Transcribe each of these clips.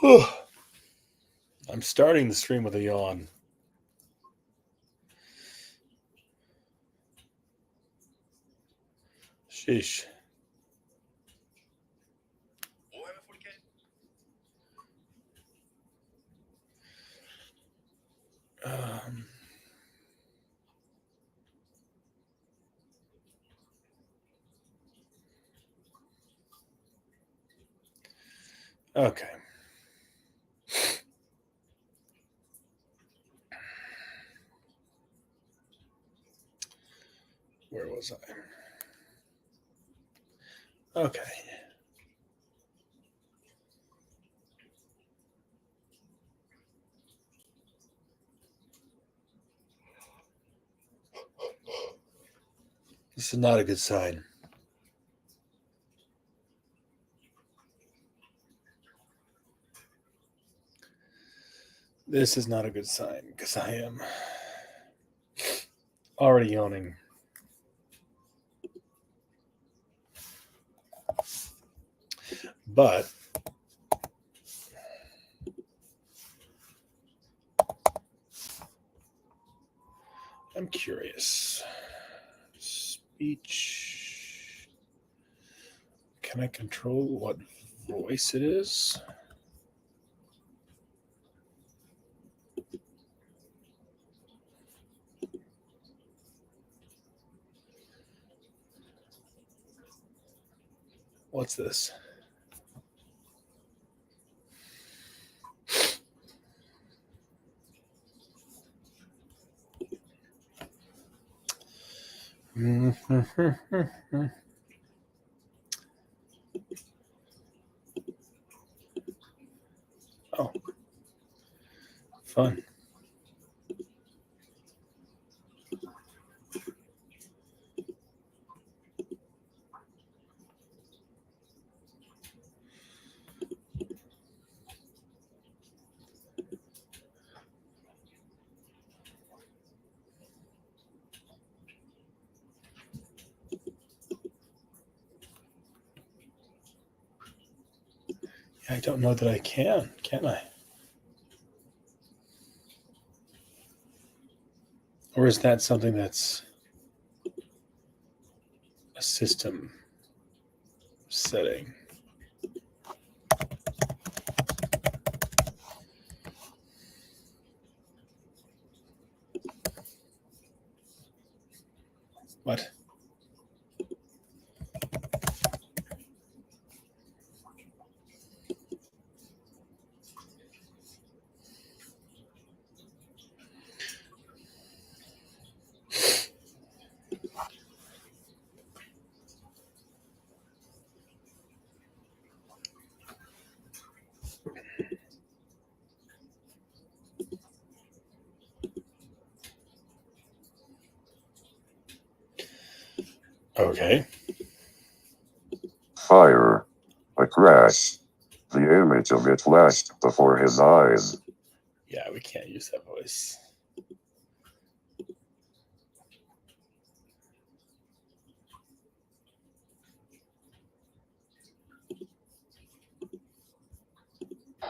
I'm starting the stream with a yawn. Sheesh. Um, okay. Where was I? Okay. This is not a good sign. This is not a good sign because I am already yawning. But I'm curious. Speech. Can I control what voice it is? What's this? Oh, fun. I don't know that I can I? Or is that something that's a system setting? What? Okay. Fire. A crash. The image of it flashed before his eyes. Yeah, we can't use that voice.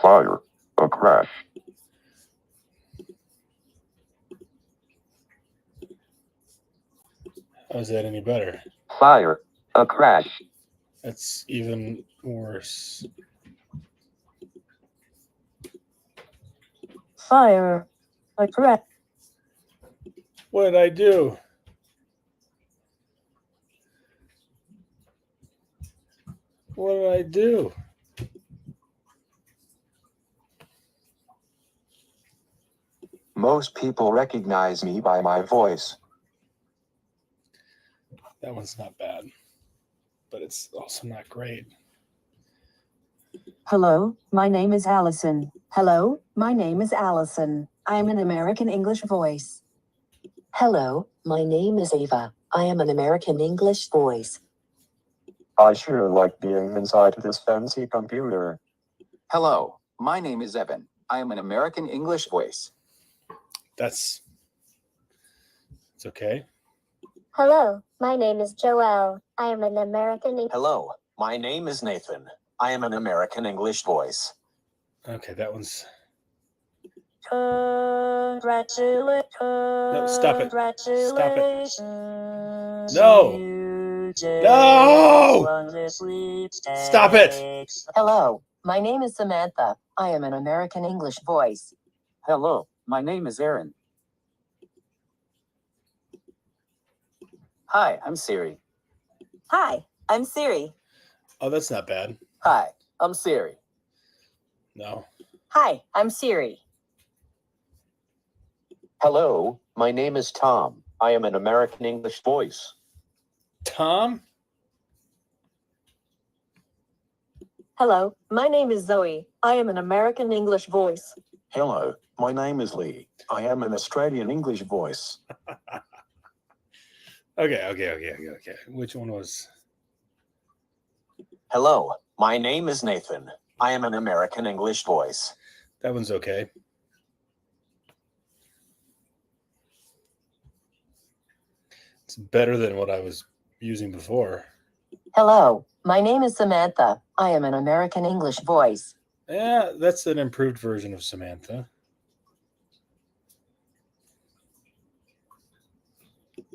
Fire. A crash. How's that any better? Fire. A crash. That's even worse. Fire. A crash. What did I do? What did I do? Most people recognize me by my voice. That one's not bad, but it's also not great. Hello, my name is Allison. Hello, my name is Allison. I am an American English voice. Hello, my name is Ava. I am an American English voice. I sure like being inside this fancy computer. Hello, my name is Evan. I am an American English voice. It's okay. Hello, my name is Joelle. I am an American. Hello, my name is Nathan. I am an American English voice. Okay, that one's. Congratulations. No, stop it. Stop it. Congratulations. No. You just No! won this sweepstakes. Stop it. Hello, my name is Samantha. I am an American English voice. Hello, my name is Aaron. Hi, I'm Siri. Hi, I'm Siri. Oh, that's not bad. Hi, I'm Siri. No. Hi, I'm Siri. Hello, my name is Tom. I am an American English voice. Tom? Hello, my name is Zoe. I am an American English voice. Hello, my name is Lee. I am an Australian English voice. Okay. Which one was? Hello, my name is Nathan. I am an American English voice. That one's okay. It's better than what I was using before. Hello, my name is Samantha. I am an American English voice. Yeah, that's an improved version of Samantha.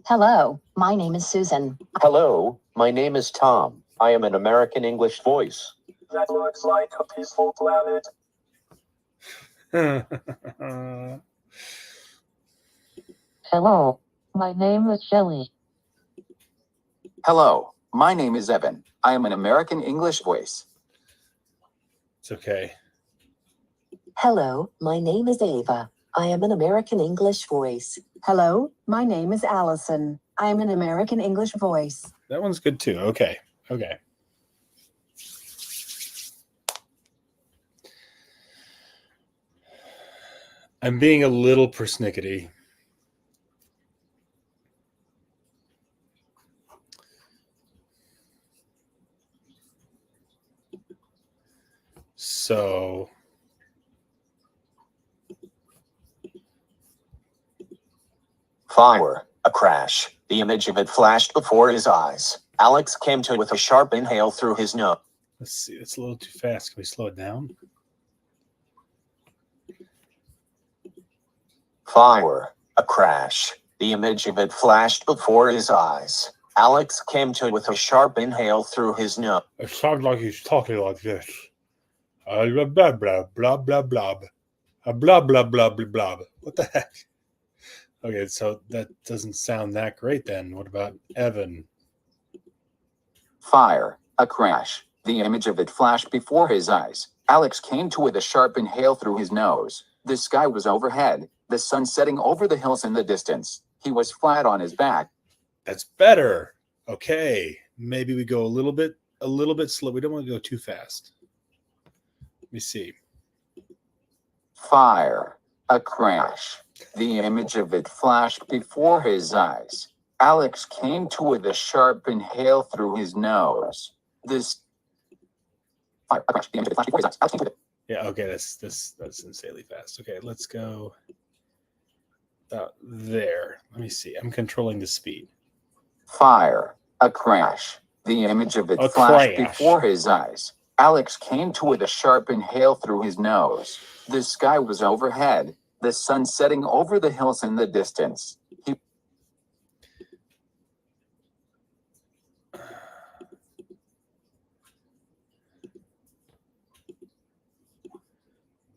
Hello, my name is Susan. Hello, my name is Tom. I am an American English voice. That looks like a peaceful planet. Hello, my name is Shelley. Hello, my name is Evan. I am an American English voice. It's okay. Hello, my name is Ava. I am an American English voice. Hello, my name is Allison. I am an American English voice. That one's good too. Okay. I'm being a little persnickety. So Fire, a crash. The image of it flashed before his eyes. Alex came to with a sharp inhale through his nose. let's see. It's a little too fast. Can we slow it down? Fire, a crash. The image of it flashed before his eyes. Alex came to with a sharp inhale through his nose. It sounds like he's talking like this. Blah blah blah blah blah blah. Blah blah blah blah blah. What the heck? Okay, so that doesn't sound that great then. What about Evan? Fire, a crash. The image of it flashed before his eyes. Alex came to with a sharp inhale through his nose. The sky was overhead, the sun setting over the hills in the distance. He was flat on his back. That's better. Okay, maybe we go a little bit slow. We don't want to go too fast. Let me see. Fire, a crash. The image of it flashed before his eyes. Alex came to with a sharp inhale through his nose. This fire, a crash. The image of it flashed before his eyes. Alex came to with it. Yeah, okay, that's insanely fast. Okay, let's go about there. Let me see. I'm controlling the speed. Fire, a crash. The image of it A flashed crash. before his eyes. Alex came to with a sharp inhale through his nose. The sky was overhead, the sun setting over the hills in the distance.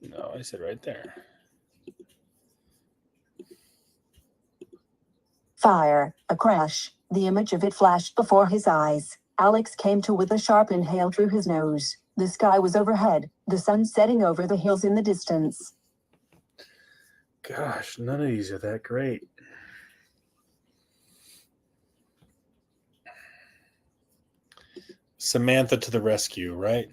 No, I said right there. Fire, a crash. The image of it flashed before his eyes. Alex came to with a sharp inhale through his nose. The sky was overhead, the sun setting over the hills in the distance. Gosh, none of these are that great. Samantha to the rescue, right?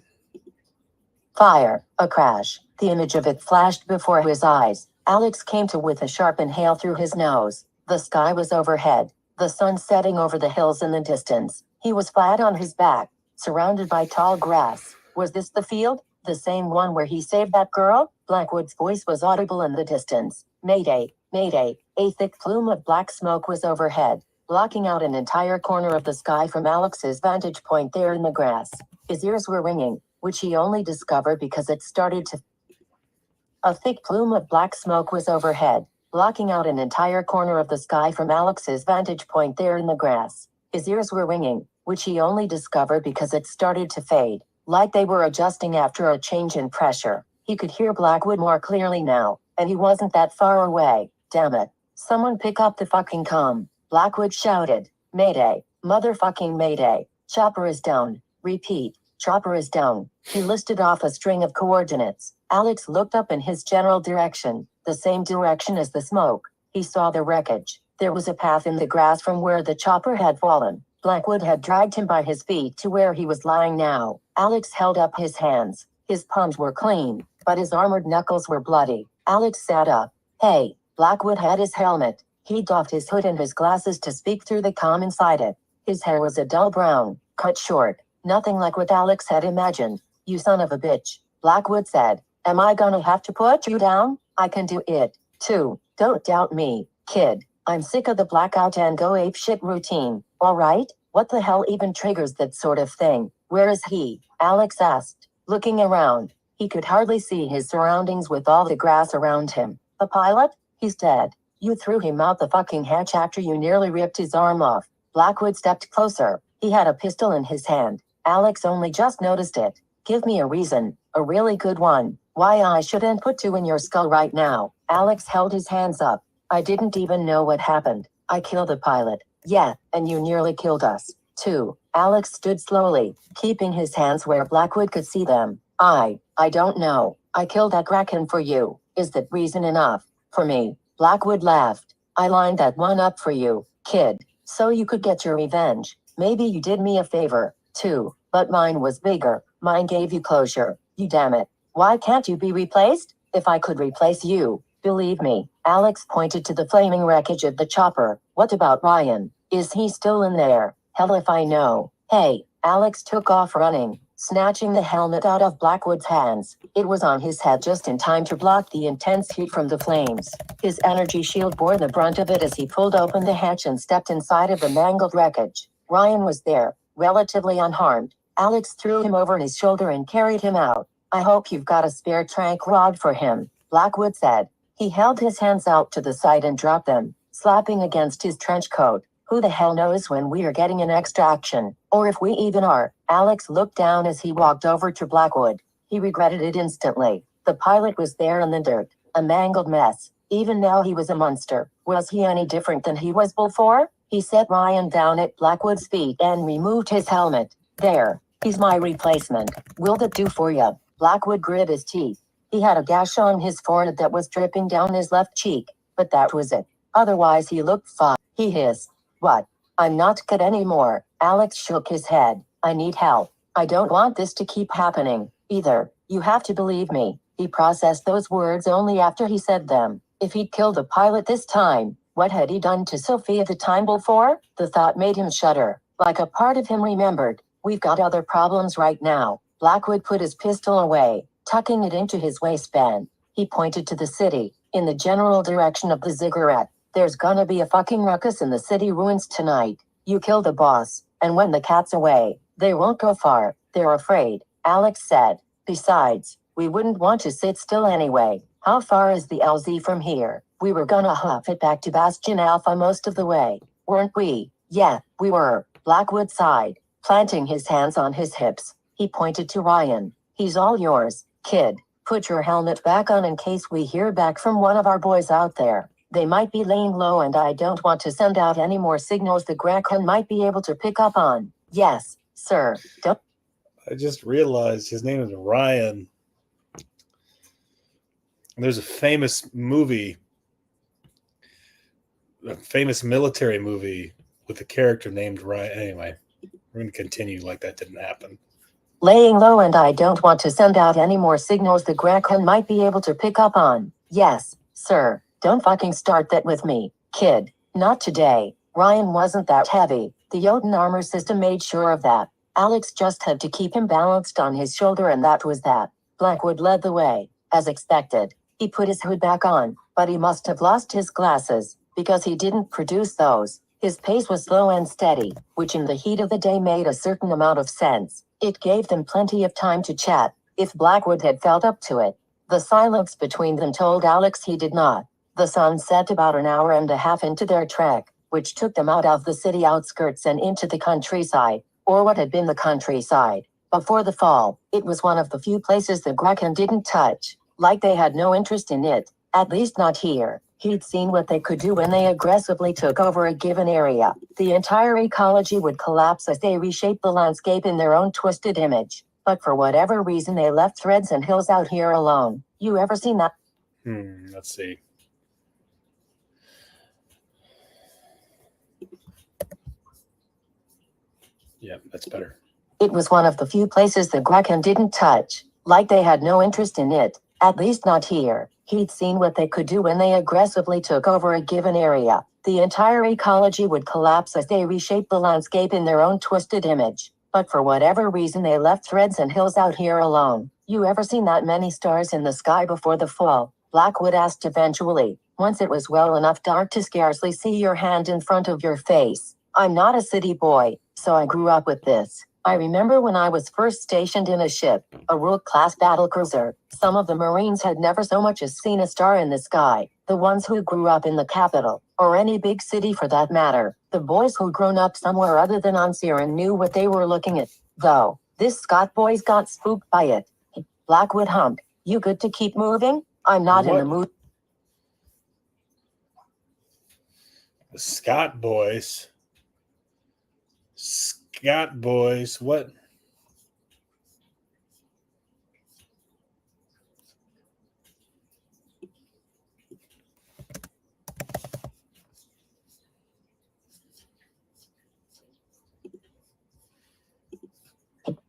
Fire, a crash. The image of it flashed before his eyes. Alex came to with a sharp inhale through his nose. The sky was overhead, the sun setting over the hills in the distance. He was flat on his back, surrounded by tall grass. Was this the field? The same one where he saved that girl? Blackwood's voice was audible in the distance. Mayday, mayday. A thick plume of black smoke was overhead, blocking out an entire corner of the sky from Alex's vantage point there in the grass. His ears were ringing, which he only discovered because it started to A thick plume of black smoke was overhead, blocking out an entire corner of the sky from Alex's vantage point there in the grass. His ears were ringing, which he only discovered because it started to fade, like they were adjusting after a change in pressure. He could hear Blackwood more clearly now, and he wasn't that far away. Damn it. Someone pick up the fucking comm. Blackwood shouted. Mayday. Motherfucking mayday. Chopper is down. Repeat. Chopper is down. He listed off a string of coordinates. Alex looked up in his general direction, the same direction as the smoke. He saw the wreckage. There was a path in the grass from where the chopper had fallen. Blackwood had dragged him by his feet to where he was lying now. Alex held up his hands. His palms were clean, but his armored knuckles were bloody. Alex sat up. Hey, Blackwood had his helmet. He doffed his hood and his glasses to speak through the comm inside it. His hair was a dull brown, cut short. Nothing like what Alex had imagined. You son of a bitch, Blackwood said. Am I gonna have to put you down? I can do it, too. Don't doubt me, kid. I'm sick of the blackout and go apeshit routine. Alright, what the hell even triggers that sort of thing? Where is he? Alex asked, looking around. He could hardly see his surroundings with all the grass around him. The pilot? He's dead. You threw him out the fucking hatch after you nearly ripped his arm off. Blackwood stepped closer. He had a pistol in his hand. Alex only just noticed it. Give me a reason, a really good one, why I shouldn't put two in your skull right now. Alex held his hands up. I didn't even know what happened. I killed the pilot. Yeah, and you nearly killed us, too. Alex stood slowly, keeping his hands where Blackwood could see them. I don't know. I killed that kraken for you. Is that reason enough? For me? Blackwood laughed. I lined that one up for you, kid, so you could get your revenge. Maybe you did me a favor, too, but mine was bigger. Mine gave you closure. You damn it. Why can't you be replaced? If I could replace you, believe me. Alex pointed to the flaming wreckage of the chopper. What about Ryan? Is he still in there? Hell if I know. Hey, Alex took off running, snatching the helmet out of Blackwood's hands. It was on his head just in time to block the intense heat from the flames. His energy shield bore the brunt of it as he pulled open the hatch and stepped inside of the mangled wreckage. Ryan was there, relatively unharmed. Alex threw him over his shoulder and carried him out. I hope you've got a spare tranq rod for him, Blackwood said. He held his hands out to the side and dropped them, slapping against his trench coat. Who the hell knows when we are getting an extraction, or if we even are? Alex looked down as he walked over to Blackwood. He regretted it instantly. The pilot was there in the dirt, a mangled mess. Even now he was a monster. Was he any different than he was before? He set Ryan down at Blackwood's feet and removed his helmet. There, he's my replacement. Will that do for you? Blackwood grit his teeth. He had a gash on his forehead that was dripping down his left cheek, but that was it. Otherwise he looked fine. He hissed. What? I'm not good anymore. Alex shook his head. I need help. I don't want this to keep happening, either. You have to believe me. He processed those words only after he said them. If he'd killed the pilot this time, what had he done to Sophia the time before? The thought made him shudder, like a part of him remembered. We've got other problems right now. Blackwood put his pistol away, tucking it into his waistband. He pointed to the city, in the general direction of the ziggurat. There's gonna be a fucking ruckus in the city ruins tonight. You kill the boss, and when the cat's away, they won't go far. They're afraid, Alex said. Besides, we wouldn't want to sit still anyway. How far is the LZ from here? We were gonna huff it back to Bastion Alpha most of the way, weren't we? Yeah, we were. Blackwood sighed, planting his hands on his hips. He pointed to Ryan. He's all yours, kid. Put your helmet back on in case we hear back from one of our boys out there. They might be laying low and I don't want to send out any more signals the Kraken might be able to pick up on. Yes, sir. I just realized his name is Ryan. And there's a famous movie, a famous military movie with a character named Ryan. Anyway, we're going to continue like that didn't happen. Laying low and I don't want to send out any more signals the Kraken might be able to pick up on. Yes, sir. Don't fucking start that with me, kid. Not today. Ryan wasn't that heavy. The Jotun armor system made sure of that. Alex just had to keep him balanced on his shoulder and that was that. Blackwood led the way, as expected. He put his hood back on, but he must have lost his glasses, because he didn't produce those. His pace was slow and steady, which in the heat of the day made a certain amount of sense. It gave them plenty of time to chat, if Blackwood had felt up to it. The silence between them told Alex he did not. The sun set about an hour and a half into their trek, which took them out of the city outskirts and into the countryside, or what had been the countryside. Before the fall, it was one of the few places the Kraken didn't touch, like they had no interest in it, at least not here. He'd seen what they could do when they aggressively took over a given area. The entire ecology would collapse as they reshaped the landscape in their own twisted image. But for whatever reason they left threads and hills out here alone. You ever seen that? Let's see. Yeah, that's better. It was one of the few places the Kraken didn't touch, like they had no interest in it, at least not here. He'd seen what they could do when they aggressively took over a given area. The entire ecology would collapse as they reshaped the landscape in their own twisted image. But for whatever reason they left threads and hills out here alone. You ever seen that many stars in the sky before the fall? Blackwood asked eventually, once it was well enough dark to scarcely see your hand in front of your face. I'm not a city boy, so I grew up with this. I remember when I was first stationed in a ship, a world-class battlecruiser, some of the Marines had never so much as seen a star in the sky. The ones who grew up in the capital, or any big city for that matter. The boys who'd grown up somewhere other than on Siren knew what they were looking at, though. This Scott boys got spooked by it. Blackwood hummed. You good to keep moving? I'm not in the mood. The Scott boys. Scott boys. What?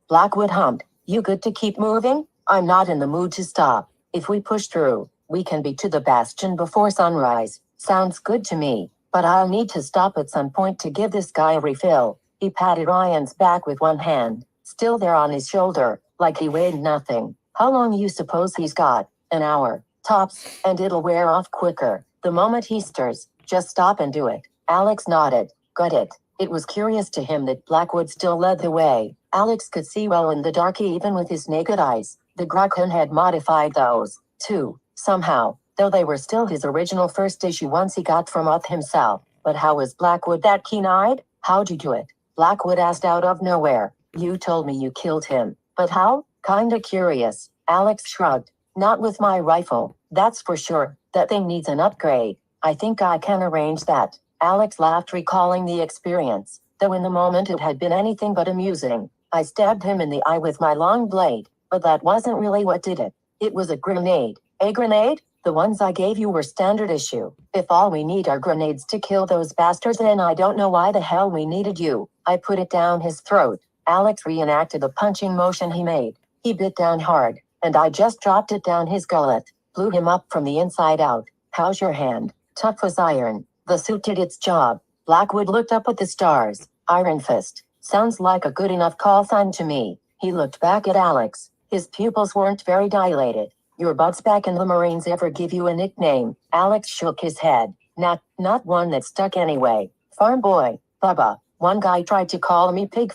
Blackwood hummed. You good to keep moving? I'm not in the mood to stop. If we push through, we can be to the bastion before sunrise. Sounds good to me, but I'll need to stop at some point to give this guy a refill. He patted Ryan's back with one hand, still there on his shoulder, like he weighed nothing. How long you suppose he's got? An hour, tops, and it'll wear off quicker. The moment he stirs, just stop and do it. Alex nodded. Got it. It was curious to him that Blackwood still led the way. Alex could see well in the dark even with his naked eyes. The Kraken had modified those, too, somehow, though they were still his original first issue ones he got from Oth himself. But how was Blackwood that keen-eyed? How'd you do it? Blackwood asked out of nowhere. You told me you killed him. But how? Kinda curious. Alex shrugged. Not with my rifle, that's for sure. That thing needs an upgrade. I think I can arrange that. Alex laughed, recalling the experience, though in the moment it had been anything but amusing. I stabbed him in the eye with my long blade, but that wasn't really what did it. It was a grenade. A grenade? The ones I gave you were standard issue. If all we need are grenades to kill those bastards, then I don't know why the hell we needed you. I put it down his throat. Alex reenacted the punching motion he made. He bit down hard, and I just dropped it down his gullet. Blew him up from the inside out. How's your hand? Tough as iron. The suit did its job. Blackwood looked up at the stars. Iron Fist. Sounds like a good enough call sign to me. He looked back at Alex. His pupils weren't very dilated. Your buds back in the Marines ever give you a nickname? Alex shook his head. Not one that stuck anyway. Farm boy, Bubba. One guy tried to call me pig.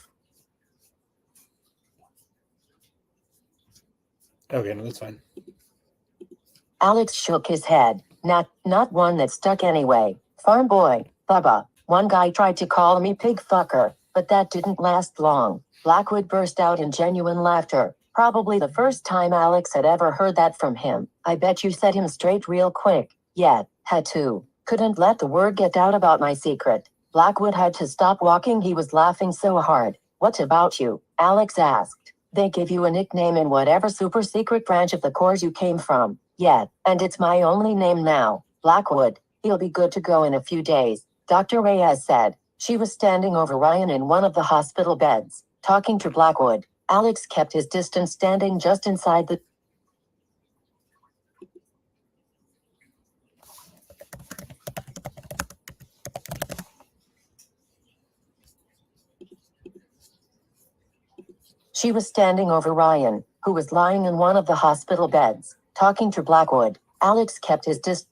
Okay, no, that's fine. Alex shook his head. Not one that stuck anyway. Farm boy, Bubba. One guy tried to call me pig fucker, but that didn't last long. Blackwood burst out in genuine laughter. Probably the first time Alex had ever heard that from him. I bet you set him straight real quick. Yet, had to. Couldn't let the word get out about my secret. Blackwood had to stop walking. He was laughing so hard. What about you? Alex asked. They give you a nickname in whatever super secret branch of the Corps you came from. Yeah, and it's my only name now. Blackwood. He'll be good to go in a few days, Dr. Reyes said. She was standing over Ryan in one of the hospital beds, talking to Blackwood. Alex kept his distance, standing just inside the... She was standing over Ryan, who was lying in one of the hospital beds, talking to Blackwood. Alex kept his distance.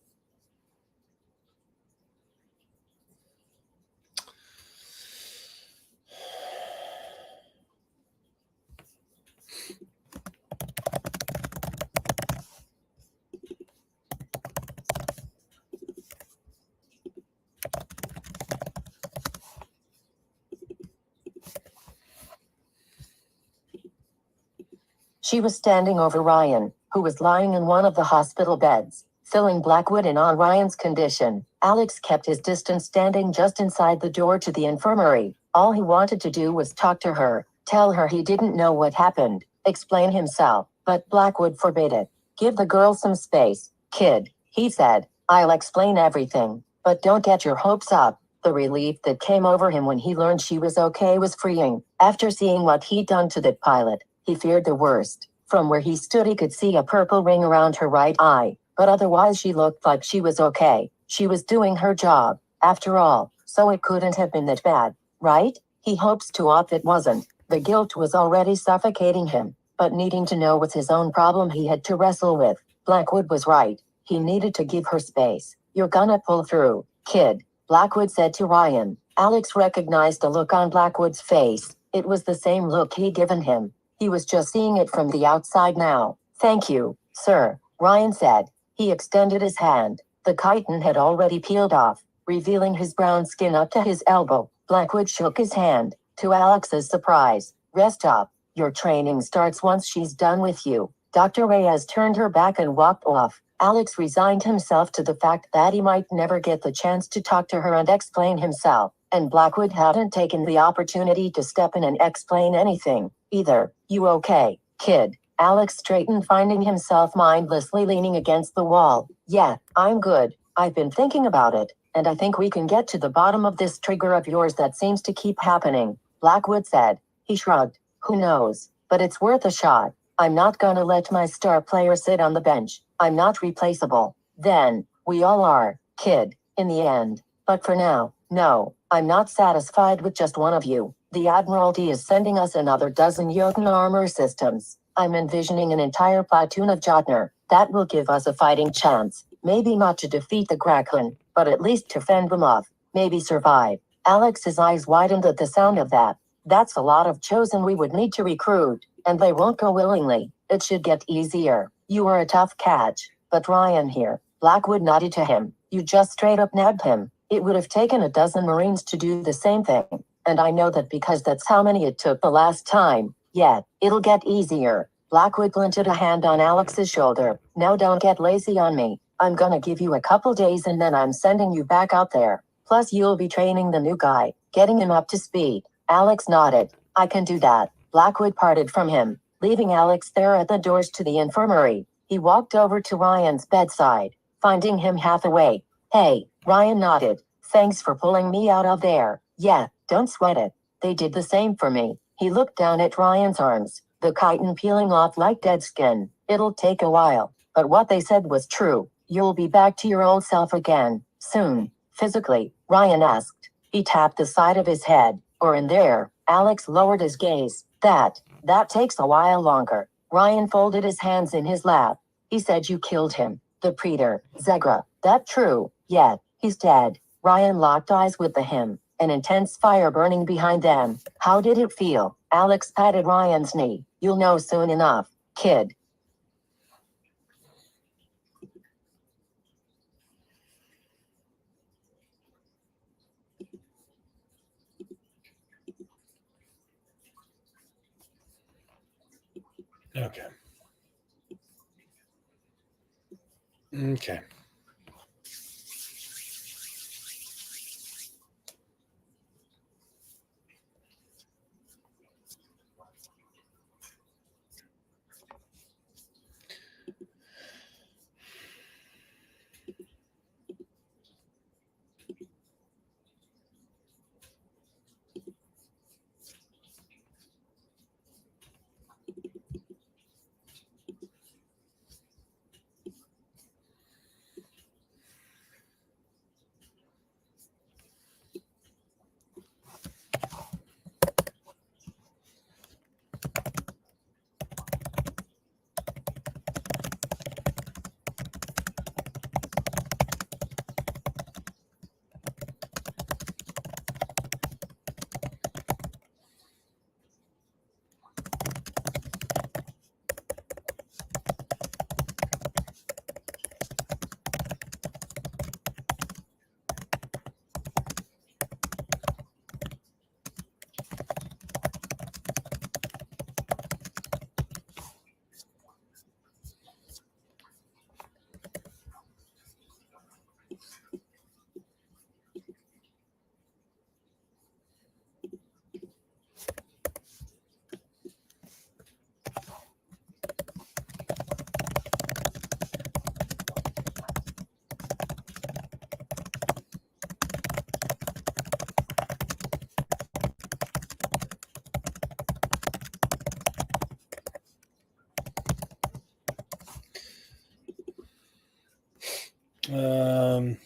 She was standing over Ryan, who was lying in one of the hospital beds, filling Blackwood in on Ryan's condition. Alex kept his distance, standing just inside the door to the infirmary. All he wanted to do was talk to her, tell her he didn't know what happened, explain himself, but Blackwood forbade it. Give the girl some space, kid, he said. I'll explain everything, but don't get your hopes up. The relief that came over him when he learned she was okay was freeing. After seeing what he'd done to that pilot, he feared the worst. From where he stood, he could see a purple ring around her right eye, but otherwise she looked like she was okay. She was doing her job, after all, so it couldn't have been that bad, right? He hopes to opt it wasn't. The guilt was already suffocating him, but needing to know was his own problem he had to wrestle with. Blackwood was right. He needed to give her space. You're gonna pull through, kid, Blackwood said to Ryan. Alex recognized the look on Blackwood's face. It was the same look he'd given him. He was just seeing it from the outside now. Thank you, sir, Ryan said. He extended his hand. The chitin had already peeled off, revealing his brown skin up to his elbow. Blackwood shook his hand. To Alex's surprise, rest up. Your training starts once she's done with you. Dr. Reyes turned her back and walked off. Alex resigned himself to the fact that he might never get the chance to talk to her and explain himself, and Blackwood hadn't taken the opportunity to step in and explain anything, either. You okay, kid? Alex straightened, finding himself mindlessly leaning against the wall. Yeah, I'm good. I've been thinking about it, and I think we can get to the bottom of this trigger of yours that seems to keep happening, Blackwood said. He shrugged. Who knows? But it's worth a shot. I'm not gonna let my star player sit on the bench. I'm not replaceable. Then, we all are, kid, in the end. But for now, no, I'm not satisfied with just one of you. The Admiralty is sending us another dozen Jotun armor systems. I'm envisioning an entire platoon of Jotner. That will give us a fighting chance. Maybe not to defeat the Kraken, but at least to fend them off. Maybe survive. Alex's eyes widened at the sound of that. That's a lot of chosen we would need to recruit, and they won't go willingly. It should get easier. You are a tough catch, but Ryan here. Blackwood nodded to him. You just straight up nabbed him. It would have taken a dozen Marines to do the same thing, and I know that because that's how many it took the last time. Yeah, it'll get easier. Blackwood planted a hand on Alex's shoulder. Now don't get lazy on me. I'm gonna give you a couple days and then I'm sending you back out there. Plus you'll be training the new guy, getting him up to speed. Alex nodded. I can do that. Blackwood parted from him, leaving Alex there at the doors to the infirmary. He walked over to Ryan's bedside, finding him half awake. Hey, Ryan nodded. Thanks for pulling me out of there. Yeah, don't sweat it. They did the same for me. He looked down at Ryan's arms, the chitin peeling off like dead skin. It'll take a while, but what they said was true. You'll be back to your old self again, soon. Physically, Ryan asked. He tapped the side of his head. Or in there. Alex lowered his gaze. That takes a while longer. Ryan folded his hands in his lap. He said you killed him. The Praetor, Zegra. That true? Yeah, he's dead. Ryan locked eyes with him, an intense fire burning behind them. How did it feel? Alex patted Ryan's knee. You'll know soon enough, kid. Okay. Okay. Um,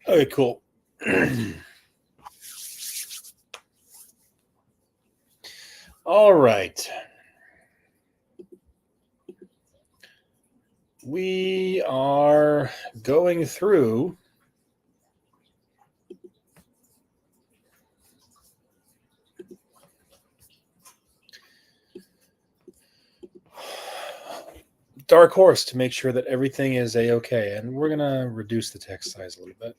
okay, cool. All right. We are going through Dark Horse to make sure that everything is a-okay. And we're going to reduce the text size a little bit.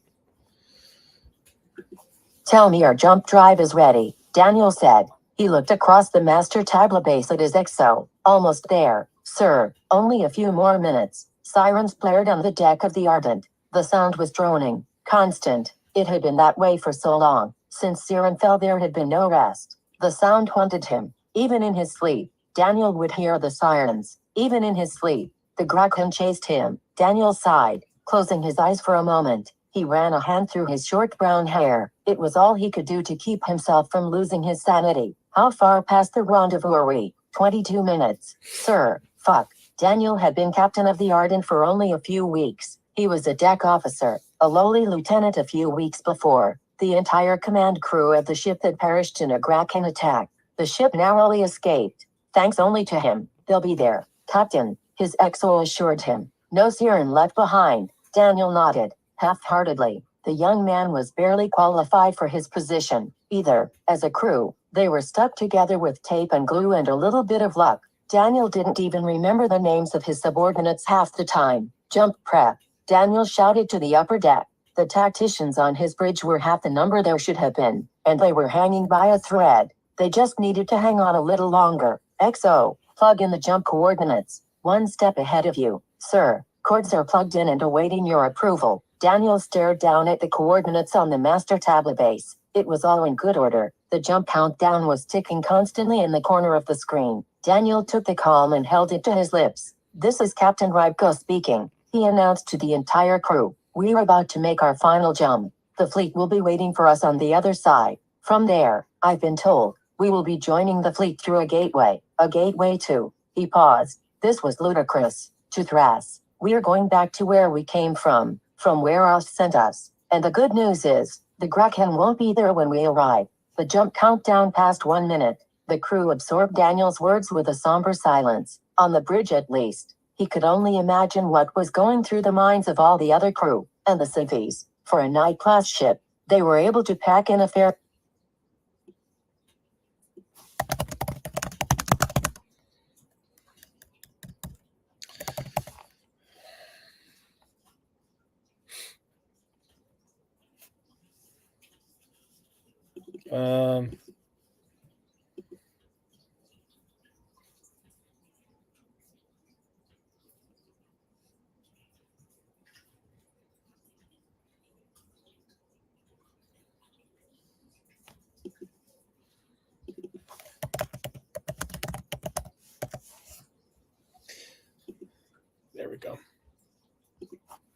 Tell me your jump drive is ready, Daniel said. He looked across the master tablet base at his XO. Almost there, sir. Only a few more minutes. Sirens blared on the deck of the Ardent. The sound was droning, constant. It had been that way for so long. Since Siren fell, there had been no rest. The sound haunted him. Even in his sleep, Daniel would hear the sirens. Even in his sleep, the Kraken chased him. Daniel sighed, closing his eyes for a moment. He ran a hand through his short brown hair. It was all he could do to keep himself from losing his sanity. How far past the rendezvous are we? 22 minutes. Sir, fuck. Daniel had been captain of the Ardent for only a few weeks. He was a deck officer, a lowly lieutenant a few weeks before. The entire command crew of the ship had perished in a Kraken attack. The ship narrowly escaped. Thanks only to him. They'll be there, Captain, his XO assured him. No Siren left behind. Daniel nodded. Half-heartedly, the young man was barely qualified for his position, either. As a crew, they were stuck together with tape and glue and a little bit of luck. Daniel didn't even remember the names of his subordinates half the time. Jump prep. Daniel shouted to the upper deck. The tacticians on his bridge were half the number there should have been, and they were hanging by a thread. They just needed to hang on a little longer. XO, plug in the jump coordinates. One step ahead of you, sir. Cords are plugged in and awaiting your approval. Daniel stared down at the coordinates on the master tablet base. It was all in good order. The jump countdown was ticking constantly in the corner of the screen. Daniel took the call and held it to his lips. This is Captain Rybko speaking, he announced to the entire crew. We're about to make our final jump. The fleet will be waiting for us on the other side. From there, I've been told, we will be joining the fleet through a gateway. A gateway to... He paused. This was ludicrous. To Thras. We're going back to where we came from where Oz sent us. And the good news is, the Kraken won't be there when we arrive. The jump countdown passed 1 minute. The crew absorbed Daniel's words with a somber silence. On the bridge at least, he could only imagine what was going through the minds of all the other crew, and the civvies. For a night-class ship, they were able to pack in a fair... There we go.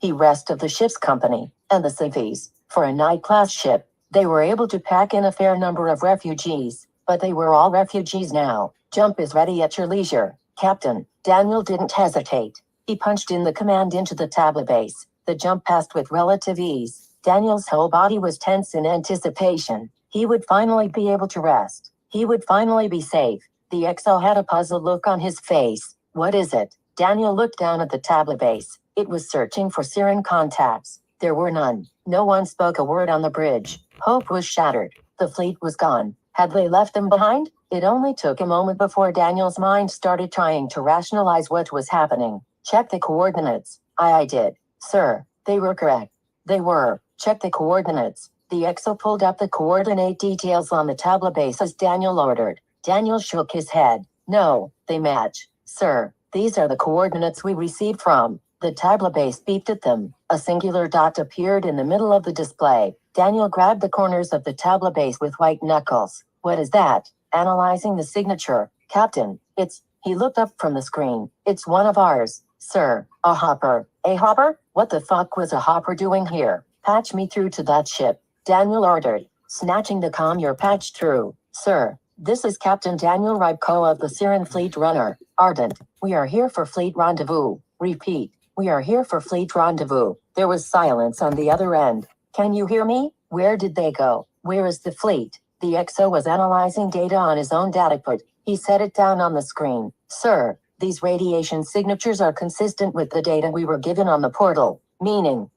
The rest of the ship's company, and the civvies. For a night-class ship, they were able to pack in a fair number of refugees, but they were all refugees now. Jump is ready at your leisure, Captain. Daniel didn't hesitate. He punched in the command into the tablet base. The jump passed with relative ease. Daniel's whole body was tense in anticipation. He would finally be able to rest. He would finally be safe. The XO had a puzzled look on his face. What is it? Daniel looked down at the tablet base. It was searching for Siren contacts. There were none. No one spoke a word on the bridge. Hope was shattered. The fleet was gone. Had they left them behind? It only took a moment before Daniel's mind started trying to rationalize what was happening. Check the coordinates. I did. Sir, they were correct. They were. Check the coordinates. The XO pulled up the coordinate details on the tablet base as Daniel ordered. Daniel shook his head. No, they match. Sir, these are the coordinates we received from... The tablet base beeped at them. A singular dot appeared in the middle of the display. Daniel grabbed the corners of the tablet base with white knuckles. What is that? Analyzing the signature. Captain, it's... He looked up from the screen. It's one of ours, sir. A hopper. A hopper? What What the fuck was a hopper doing here? Patch me through to that ship, Daniel ordered, snatching the comm you're patched through. Sir, this is Captain Daniel Rybko of the Siren Fleet Runner, Ardent. We are here for Fleet Rendezvous. Repeat, we are here for Fleet Rendezvous. There was silence on the other end. Can you hear me? Where did they go? Where is the fleet? The XO was analyzing data on his own dataput. He set it down on the screen. Sir, these radiation signatures are consistent with the data we were given on the portal. Meaning,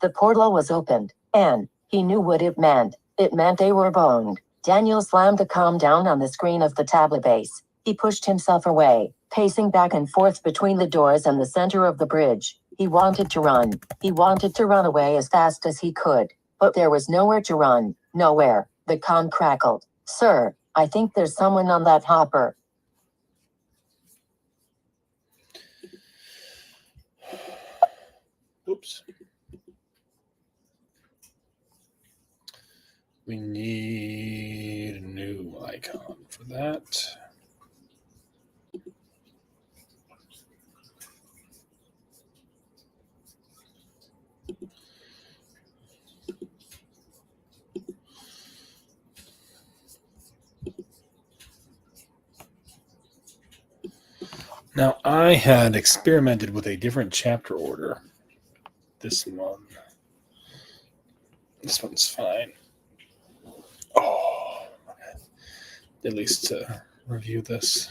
the portal was opened. And he knew what it meant. It meant they were boned. Daniel slammed the comm down on the screen of the tablet base. He pushed himself away, pacing back and forth between the doors and the center of the bridge. He wanted to run. He wanted to run away as fast as he could. But there was nowhere to run. Nowhere. The comm crackled. Sir, I think there's someone on that hopper. Oops. We need a new icon for that. Now, I had experimented with a different chapter order. This one's fine. Oh, at least to review this.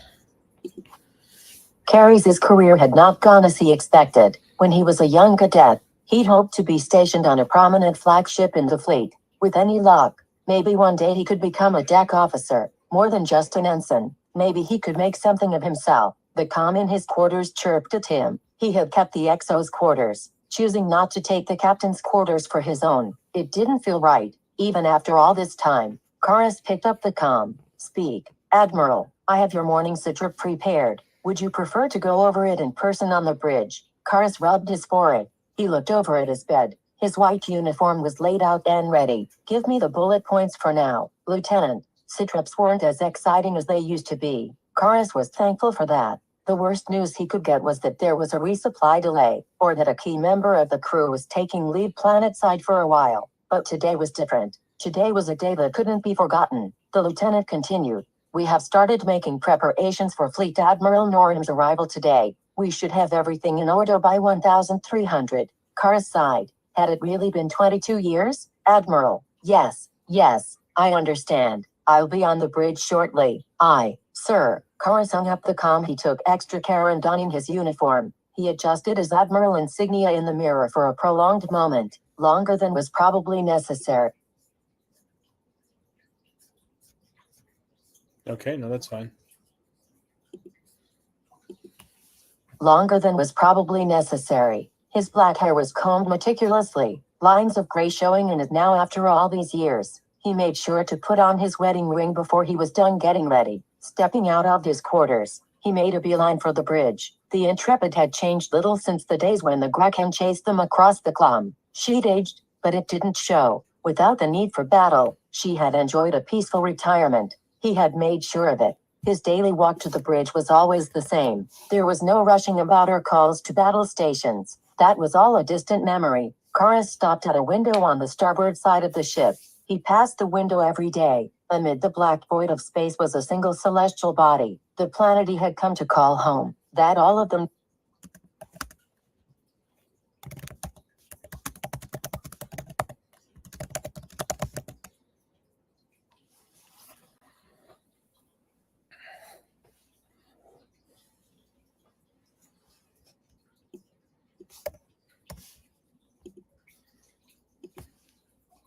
Carrie's career had not gone as he expected. When he was a young cadet, he'd hoped to be stationed on a prominent flagship in the fleet. With any luck, maybe one day he could become a deck officer, more than just an ensign. Maybe he could make something of himself. The comm in his quarters chirped at him. He had kept the XO's quarters, choosing not to take the captain's quarters for his own. It didn't feel right, even after all this time. Karis picked up the comm. Speak, Admiral. I have your morning sitrep prepared. Would you prefer to go over it in person on the bridge? Karis rubbed his forehead. He looked over at his bed. His white uniform was laid out and ready. Give me the bullet points for now, Lieutenant. Sitreps weren't as exciting as they used to be. Karis was thankful for that. The worst news he could get was that there was a resupply delay, or that a key member of the crew was taking leave planetside for a while. But today was different. Today was a day that couldn't be forgotten. The lieutenant continued. We have started making preparations for Fleet Admiral Norham's arrival today. We should have everything in order by 1300. Karis sighed. Had it really been 22 years? Admiral. Yes, I understand. I'll be on the bridge shortly. Sir. Karis hung up the comm. He took extra care in donning his uniform. He adjusted his Admiral insignia in the mirror for a prolonged moment, longer than was probably necessary. Okay, no, that's fine. Longer than was probably necessary. His black hair was combed meticulously, lines of gray showing in it now after all these years. He made sure to put on his wedding ring before he was done getting ready. Stepping out of his quarters, he made a beeline for the bridge. The Intrepid had changed little since the days when the Graken chased them across the Clom. She'd aged, but it didn't show. Without the need for battle, she had enjoyed a peaceful retirement. He had made sure of it. His daily walk to the bridge was always the same. There was no rushing about or calls to battle stations. That was all a distant memory. Karis stopped at a window on the starboard side of the ship. He passed the window every day. Amid the black void of space was a single celestial body, the planet he had come to call home. That all of them.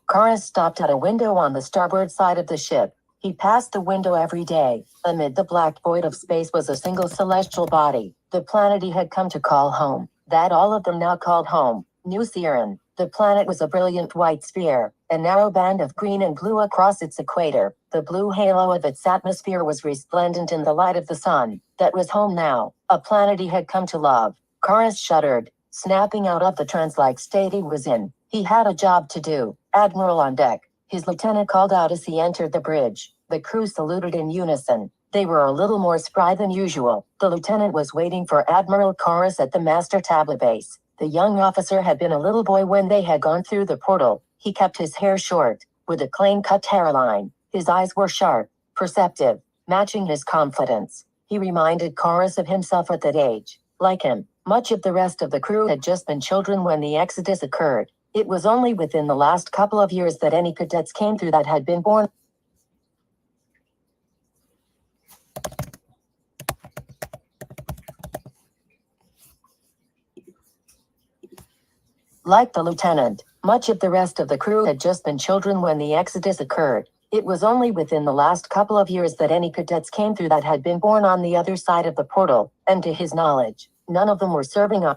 Karis stopped at a window on the starboard side of the ship. He passed the window every day. Amid the black void of space was a single celestial body, the planet he had come to call home. That all of them now called home, New Siren. The planet was a brilliant white sphere, a narrow band of green and blue across its equator. The blue halo of its atmosphere was resplendent in the light of the sun. That was home now, a planet he had come to love. Karis shuddered, snapping out of the trance-like state he was in. He had a job to do. Admiral on deck. His lieutenant called out as he entered the bridge. The crew saluted in unison. They were a little more spry than usual. The lieutenant was waiting for Admiral Karis at the master tablet base. The young officer had been a little boy when they had gone through the portal. He kept his hair short, with a clean-cut hairline. His eyes were sharp, perceptive, matching his confidence. He reminded Chorus of himself at that age. Like him, much of the rest of the crew had just been children when the exodus occurred. It was only within the last couple of years that any cadets came through that had been born. Like the lieutenant, much of the rest of the crew had just been children when the exodus occurred. It was only within the last couple of years that any cadets came through that had been born on the other side of the portal, and to his knowledge, none of them were serving on.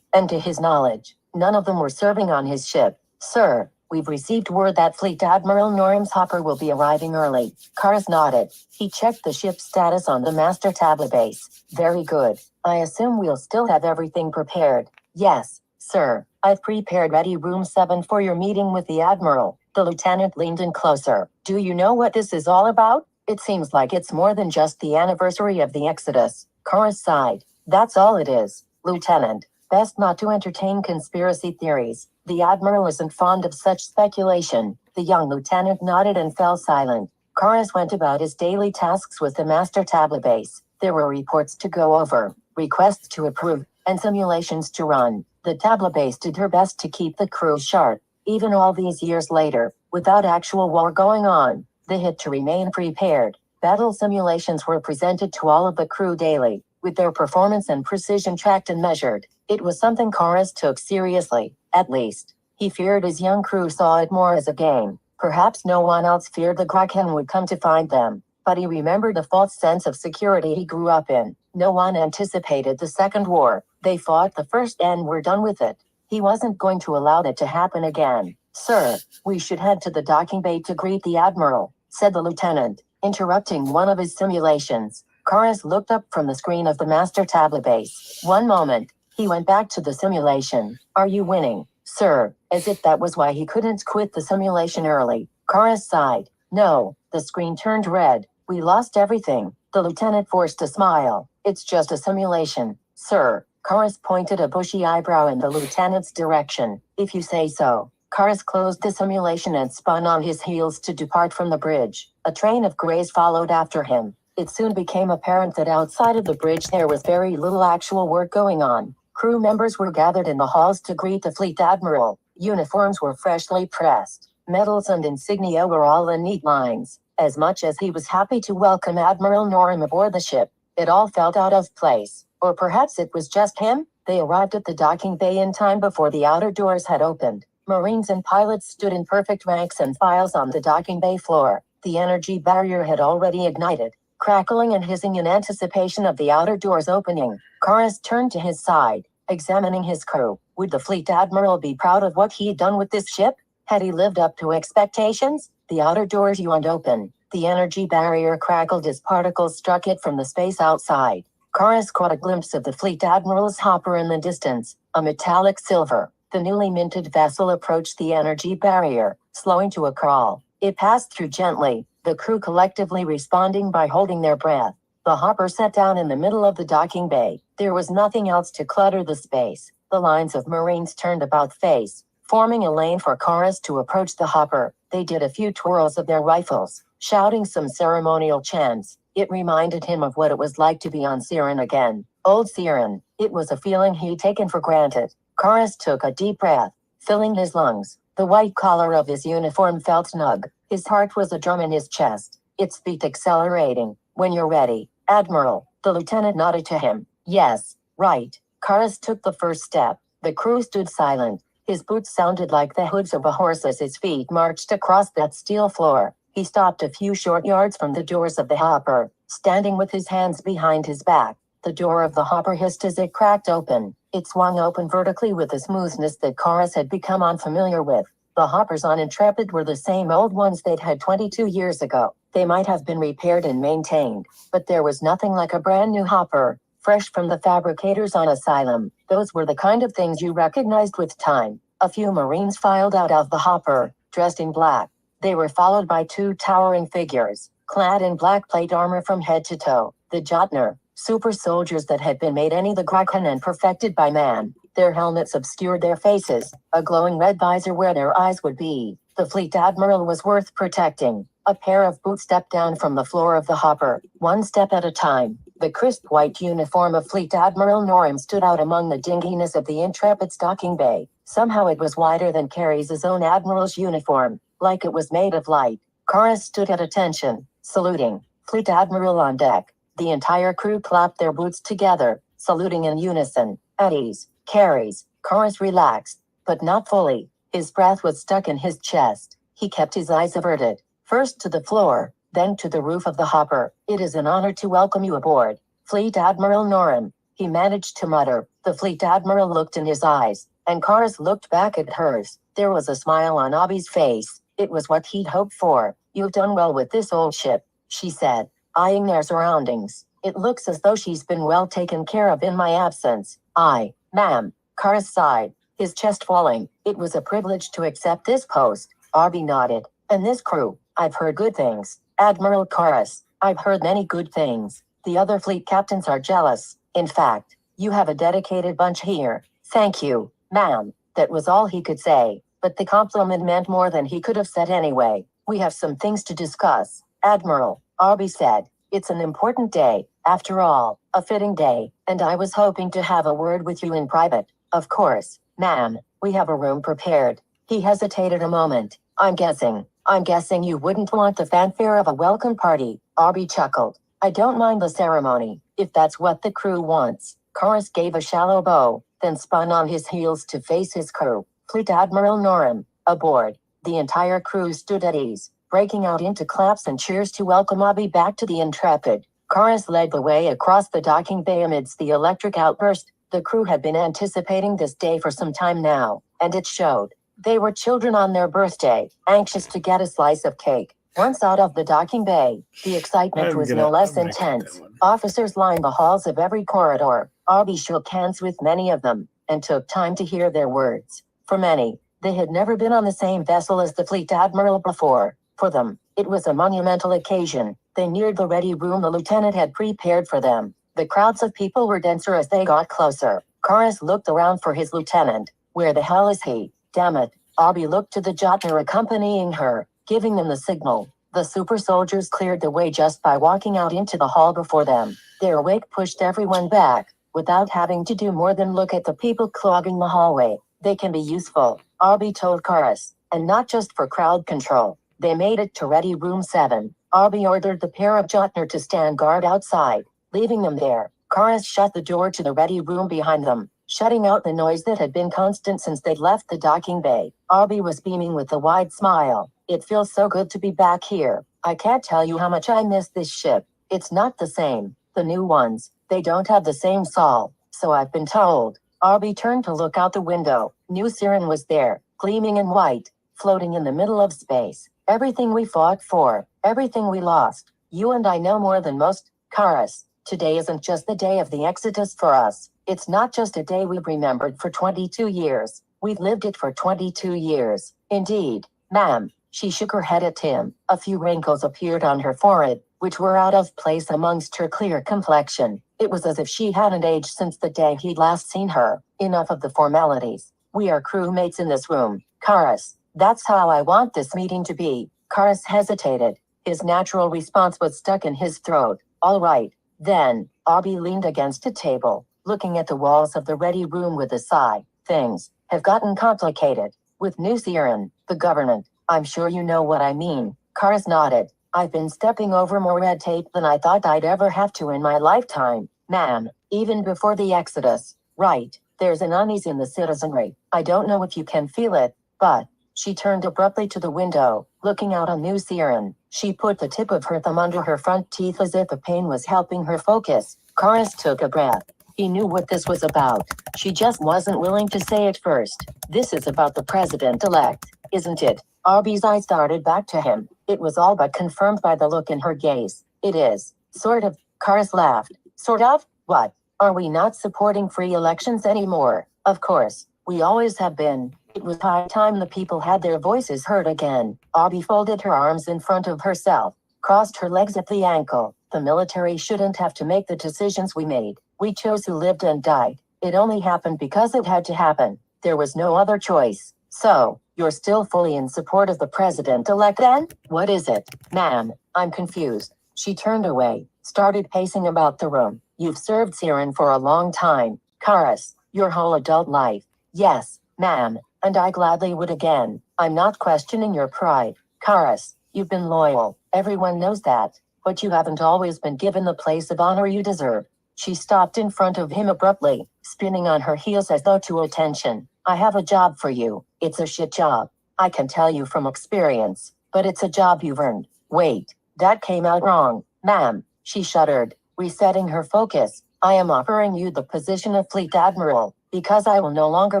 And to his knowledge, none of them were serving on his ship. Sir, we've received word that Fleet Admiral Norm's hopper will be arriving early. Kars nodded. He checked the ship's status on the master tablet base. Very good. I assume we'll still have everything prepared. Yes, sir. I've prepared Ready Room 7 for your meeting with the Admiral. The lieutenant leaned in closer. Do you know what this is all about? It seems like it's more than just the anniversary of the Exodus. Kars sighed. That's all it is, Lieutenant. Best not to entertain conspiracy theories. The Admiral isn't fond of such speculation. The young lieutenant nodded and fell silent. Kars went about his daily tasks with the master tablet base. There were reports to go over, requests to approve, and simulations to run. The tablet base did her best to keep the crew sharp. Even all these years later, without actual war going on, they had to remain prepared. Battle simulations were presented to all of the crew daily, with their performance and precision tracked and measured. It was something Chorus took seriously, at least. He feared his young crew saw it more as a game. Perhaps no one else feared the Kraken would come to find them, but he remembered the false sense of security he grew up in. No one anticipated the Second War. They fought the first and were done with it. He wasn't going to allow that to happen again. Sir, we should head to the docking bay to greet the Admiral, said the lieutenant, interrupting one of his simulations. Chorus looked up from the screen of the master tablet base. One moment. He went back to the simulation. Are you winning, sir? As if that was why he couldn't quit the simulation early. Chorus sighed. No. The screen turned red. We lost everything. The lieutenant forced a smile. It's just a simulation, sir. Chorus pointed a bushy eyebrow in the lieutenant's direction. If you say so. Chorus closed the simulation and spun on his heels to depart from the bridge. A train of grays followed after him. It soon became apparent that outside of the bridge there was very little actual work going on. Crew members were gathered in the halls to greet the Fleet Admiral. Uniforms were freshly pressed. Medals and insignia were all in neat lines. As much as he was happy to welcome Admiral Norm aboard the ship, it all felt out of place. Or perhaps it was just him? They arrived at the docking bay in time before the outer doors had opened. Marines and pilots stood in perfect ranks and files on the docking bay floor. The energy barrier had already ignited, crackling and hissing in anticipation of the outer doors opening. Chorus turned to his side, examining his crew. Would the Fleet Admiral be proud of what he'd done with this ship? Had he lived up to expectations? The outer doors yawned open. The energy barrier crackled as particles struck it from the space outside. Chorus caught a glimpse of the Fleet Admiral's hopper in the distance, a metallic silver. The newly minted vessel approached the energy barrier, slowing to a crawl. It passed through gently, the crew collectively responding by holding their breath. The hopper sat down in the middle of the docking bay. There was nothing else to clutter the space. The lines of Marines turned about face, forming a lane for Chorus to approach the hopper. They did a few twirls of their rifles, shouting some ceremonial chants. It reminded him of what it was like to be on Siren again. Old Siren. It was a feeling he'd taken for granted. Chorus took a deep breath, filling his lungs. The white collar of his uniform felt snug. His heart was a drum in his chest, its beat accelerating. When you're ready, Admiral. The lieutenant nodded to him. Yes, right. Chorus took the first step. The crew stood silent. His boots sounded like the hooves of a horse as his feet marched across that steel floor. He stopped a few short yards from the doors of the hopper, standing with his hands behind his back. The door of the hopper hissed as it cracked open. It swung open vertically with a smoothness that Chorus had become unfamiliar with. The hoppers on Intrepid were the same old ones they'd had 22 years ago. They might have been repaired and maintained, but there was nothing like a brand new hopper, fresh from the fabricators on Asylum. Those were the kind of things you recognized with time. A few Marines filed out of the hopper, dressed in black. They were followed by two towering figures, clad in black plate armor from head to toe. The Jotner, super soldiers that had been made any the Graken and perfected by man. Their helmets obscured their faces, a glowing red visor where their eyes would be. The fleet admiral was worth protecting. A pair of boots stepped down from the floor of the hopper, one step at a time. The crisp white uniform of Fleet Admiral Norham stood out among the dinginess of the Intrepid's docking bay. Somehow it was wider than Carey's own admiral's uniform, like it was made of light. Kara stood at attention, saluting. Fleet Admiral on deck. The entire crew clapped their boots together, saluting in unison. At ease. Carey's. Kara's relaxed, but not fully. His breath was stuck in his chest. He kept his eyes averted. First to the floor, then to the roof of the hopper. It is an honor to welcome you aboard, Fleet Admiral Norham, he managed to mutter. The Fleet Admiral looked in his eyes, and Kars looked back at hers. There was a smile on Abby's face. It was what he'd hoped for. You've done well with this old ship, she said, eyeing their surroundings. It looks as though she's been well taken care of in my absence. Aye, ma'am, Kars sighed, his chest falling. It was a privilege to accept this post. Abby nodded. And this crew, I've heard good things. Admiral Karas, I've heard many good things. The other fleet captains are jealous. In fact, you have a dedicated bunch here. Thank you, ma'am. That was all he could say, but the compliment meant more than he could have said anyway. We have some things to discuss, Admiral, Arby said. It's an important day, after all, a fitting day, and I was hoping to have a word with you in private. Of course, ma'am, we have a room prepared. He hesitated a moment. I'm guessing you wouldn't want the fanfare of a welcome party, Arby chuckled. I don't mind the ceremony, if that's what the crew wants. Karas gave a shallow bow, then spun on his heels to face his crew. Fleet Admiral Norham, aboard. The entire crew stood at ease, breaking out into claps and cheers to welcome Abby back to the Intrepid. Karas led the way across the docking bay amidst the electric outburst. The crew had been anticipating this day for some time now, and it showed. They were children on their birthday, anxious to get a slice of cake. Once out of the docking bay, the excitement was no less intense. Officers lined the halls of every corridor. Arby shook hands with many of them, and took time to hear their words. For many, they had never been on the same vessel as the Fleet Admiral before. For them, it was a monumental occasion. They neared the ready room the lieutenant had prepared for them. The crowds of people were denser as they got closer. Karas looked around for his lieutenant. Where the hell is he? Damn it. Abby looked to the Jotner accompanying her, giving them the signal. The super soldiers cleared the way just by walking out into the hall before them. Their wake pushed everyone back, without having to do more than look at the people clogging the hallway. They can be useful, Abby told Karas, and not just for crowd control. They made it to Ready Room 7. Abby ordered the pair of Jotner to stand guard outside, leaving them there. Karas shut the door to the Ready Room behind them, shutting out the noise that had been constant since they'd left the docking bay. Arby was beaming with a wide smile. It feels so good to be back here. I can't tell you how much I miss this ship. It's not the same. The new ones, they don't have the same soul, so I've been told. Arby turned to look out the window. New Siren was there, gleaming in white, floating in the middle of space. Everything we fought for, everything we lost. You and I know more than most, Karas. Today isn't just the day of the Exodus for us. It's not just a day we've remembered for 22 years. We've lived it for 22 years. Indeed, ma'am. She shook her head at him. A few wrinkles appeared on her forehead, which were out of place amongst her clear complexion. It was as if she hadn't aged since the day he'd last seen her. Enough of the formalities. We are crewmates in this room, Karas. That's how I want this meeting to be. Karas hesitated. His natural response was stuck in his throat. All right. Then, Abby leaned against a table, looking at the walls of the Ready Room with a sigh. Things have gotten complicated. With New Siren, the government. I'm sure you know what I mean. Karas nodded. I've been stepping over more red tape than I thought I'd ever have to in my lifetime, ma'am. Even before the Exodus. Right. There's an unease in the citizenry. I don't know if you can feel it, but... She turned abruptly to the window, looking out on New Siren. She put the tip of her thumb under her front teeth as if the pain was helping her focus. Karas took a breath. He knew what this was about. She just wasn't willing to say it first. This is about the president-elect, isn't it? Arby's eyes darted back to him. It was all but confirmed by the look in her gaze. It is. Sort of. Karas laughed. Sort of? What? Are we not supporting free elections anymore? Of course. We always have been. It was high time the people had their voices heard again. Abby folded her arms in front of herself. crossed her legs at the ankle. The military shouldn't have to make the decisions we made. We chose who lived and died. It only happened because it had to happen. There was no other choice. So, you're still fully in support of the president-elect then? What is it, ma'am? I'm confused. She turned away, started pacing about the room. You've served Siren for a long time, Karis, your whole adult life. Yes, ma'am, and I gladly would again. I'm not questioning your pride, Karis. You've been loyal. Everyone knows that. But you haven't always been given the place of honor you deserve. She stopped in front of him abruptly, spinning on her heels as though to attention. I have a job for you. It's a shit job. I can tell you from experience, but it's a job you've earned. Wait, that came out wrong, ma'am. She shuddered, resetting her focus. I am offering you the position of Fleet Admiral, because I will no longer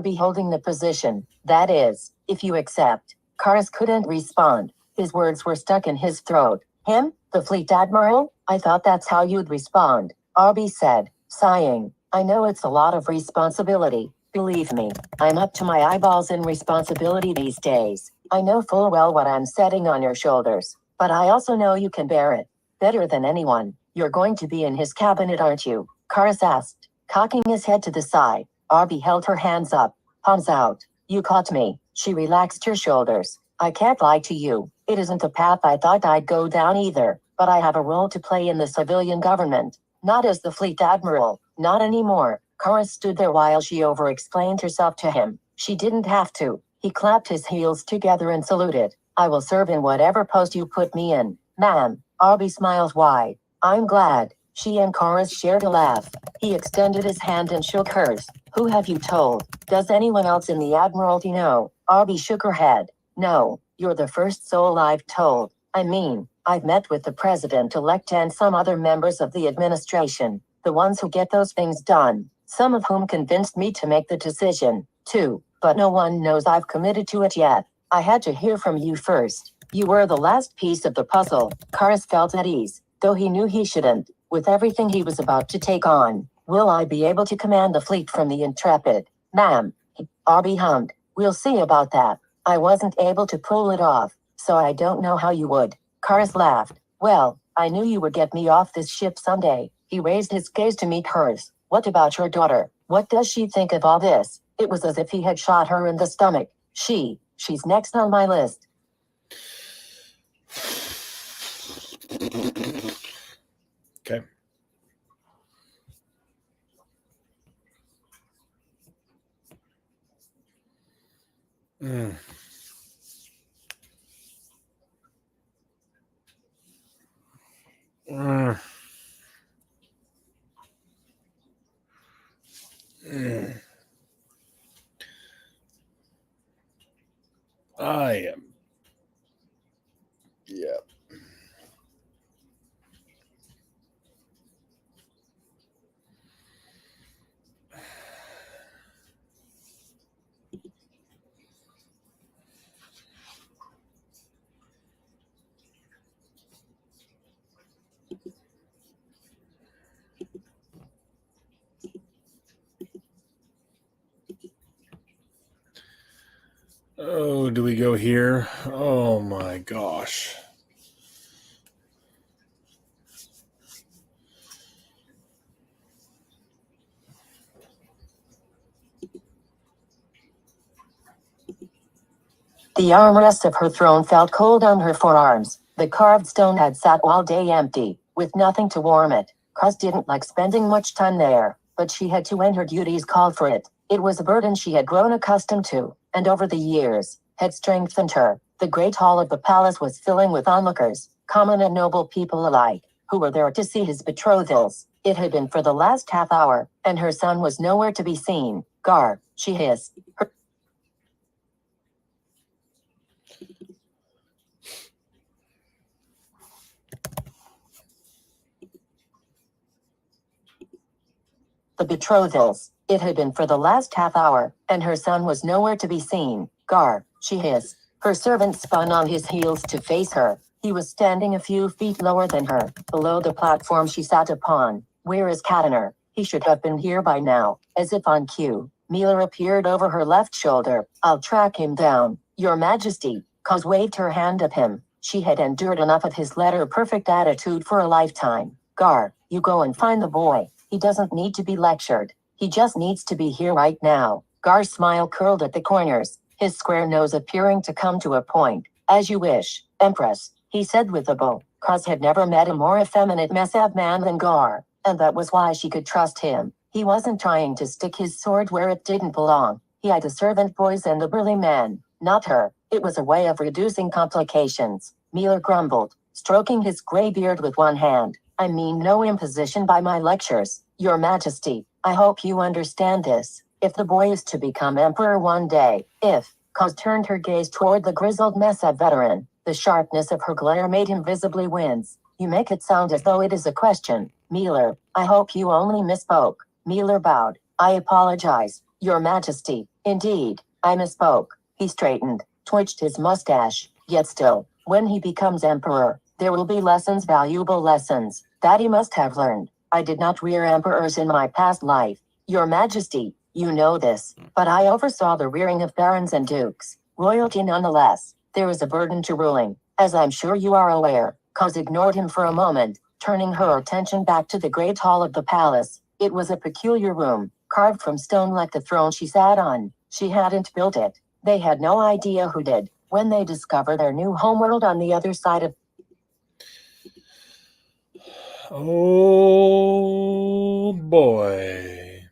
be holding the position. That is, if you accept. Karis couldn't respond. His words were stuck in his throat. Him? The Fleet Admiral? I thought that's how you'd respond, Arby said, sighing. I know it's a lot of responsibility. Believe me, I'm up to my eyeballs in responsibility these days. I know full well what I'm setting on your shoulders, but I also know you can bear it. Better than anyone. You're going to be in his cabinet, aren't you? Karis asked, cocking his head to the side. Arby held her hands up, palms out. You caught me. She relaxed her shoulders. I can't lie to you. It isn't a path I thought I'd go down either, but I have a role to play in the civilian government. Not as the Fleet Admiral, not anymore. Karis stood there while she over-explained herself to him. She didn't have to. He clapped his heels together and saluted. I will serve in whatever post you put me in, ma'am. Arby smiled wide. I'm glad. She and Karis shared a laugh. He extended his hand and shook hers. Who have you told? Does anyone else in the Admiralty know? Arby shook her head. No, you're the first soul I've told. I mean, I've met with the president-elect and some other members of the administration, the ones who get those things done, some of whom convinced me to make the decision, too, but no one knows I've committed to it yet. I had to hear from you first. You were the last piece of the puzzle. Karis felt at ease, though he knew he shouldn't, with everything he was about to take on. Will I be able to command the fleet from the Intrepid? Ma'am, Arby hummed. We'll see about that. I wasn't able to pull it off, so I don't know how you would. Karis laughed. Well, I knew you would get me off this ship someday. He raised his gaze to meet hers. What about your daughter? What does she think of all this? It was as if he had shot her in the stomach. She's next on my list. Okay. Mm. Mm. Mm. I am. Yeah. Oh, do we go here? Oh my gosh. The armrest of her throne felt cold on her forearms. The carved stone had sat all day empty, with nothing to warm it. Karis didn't like spending much time there, but she had to when her duties called for it. It was a burden she had grown accustomed to, and over the years, had strengthened her. The great hall of the palace was filling with onlookers, common and noble people alike, who were there to see his betrothals. It had been for the last half hour, and her son was nowhere to be seen. Gar, she hissed. The betrothals. It had been for the last half hour, and her son was nowhere to be seen. Gar, she hissed. Her servant spun on his heels to face her. He was standing a few feet lower than her, below the platform she sat upon. Where is Katiner? He should have been here by now. As if on cue, Mila appeared over her left shoulder. I'll track him down, Your Majesty. Kaz waved her hand at him. She had endured enough of his letter-perfect attitude for a lifetime. Gar, you go and find the boy. He doesn't need to be lectured. He just needs to be here right now. Gar's smile curled at the corners, his square nose appearing to come to a point. As you wish, Empress, he said with a bow. Kaz had never met a more effeminate Mesav man than Gar, and that was why she could trust him. He wasn't trying to stick his sword where it didn't belong. He had the servant boys and the burly men, not her. It was a way of reducing complications. Miller grumbled, stroking his gray beard with one hand. I mean no imposition by my lectures, Your Majesty. I hope you understand this. If the boy is to become emperor one day, if, Kaz turned her gaze toward the grizzled Mesav veteran, the sharpness of her glare made him visibly wince. You make it sound as though it is a question. Miller, I hope you only misspoke. Miller bowed. I apologize, Your Majesty. Indeed, I misspoke. He straightened, twitched his mustache, yet still, when he becomes emperor, there will be lessons, valuable lessons, that he must have learned. I did not rear emperors in my past life. Your Majesty, you know this, but I oversaw the rearing of barons and dukes. Royalty nonetheless. There is a burden to ruling, as I'm sure you are aware. Kaz ignored him for a moment, turning her attention back to the great hall of the palace. It was a peculiar room, carved from stone like the throne she sat on. She hadn't built it. They had no idea who did. When they discover their new homeworld on the other side of... Oh boy.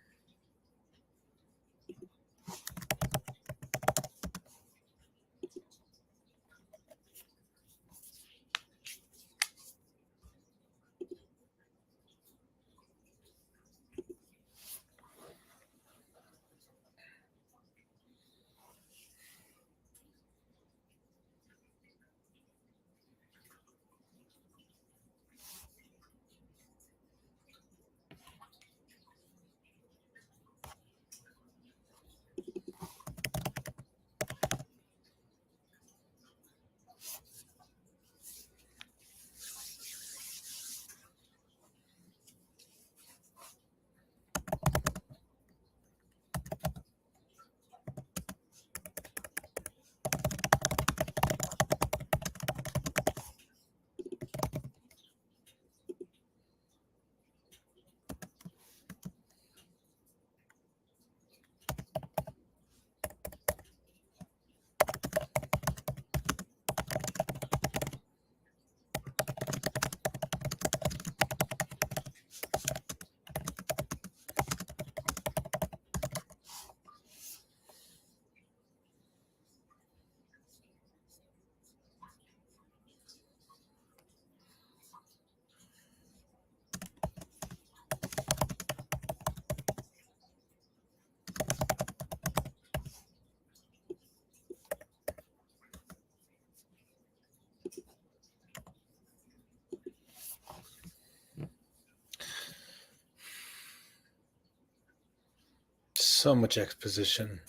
So much exposition.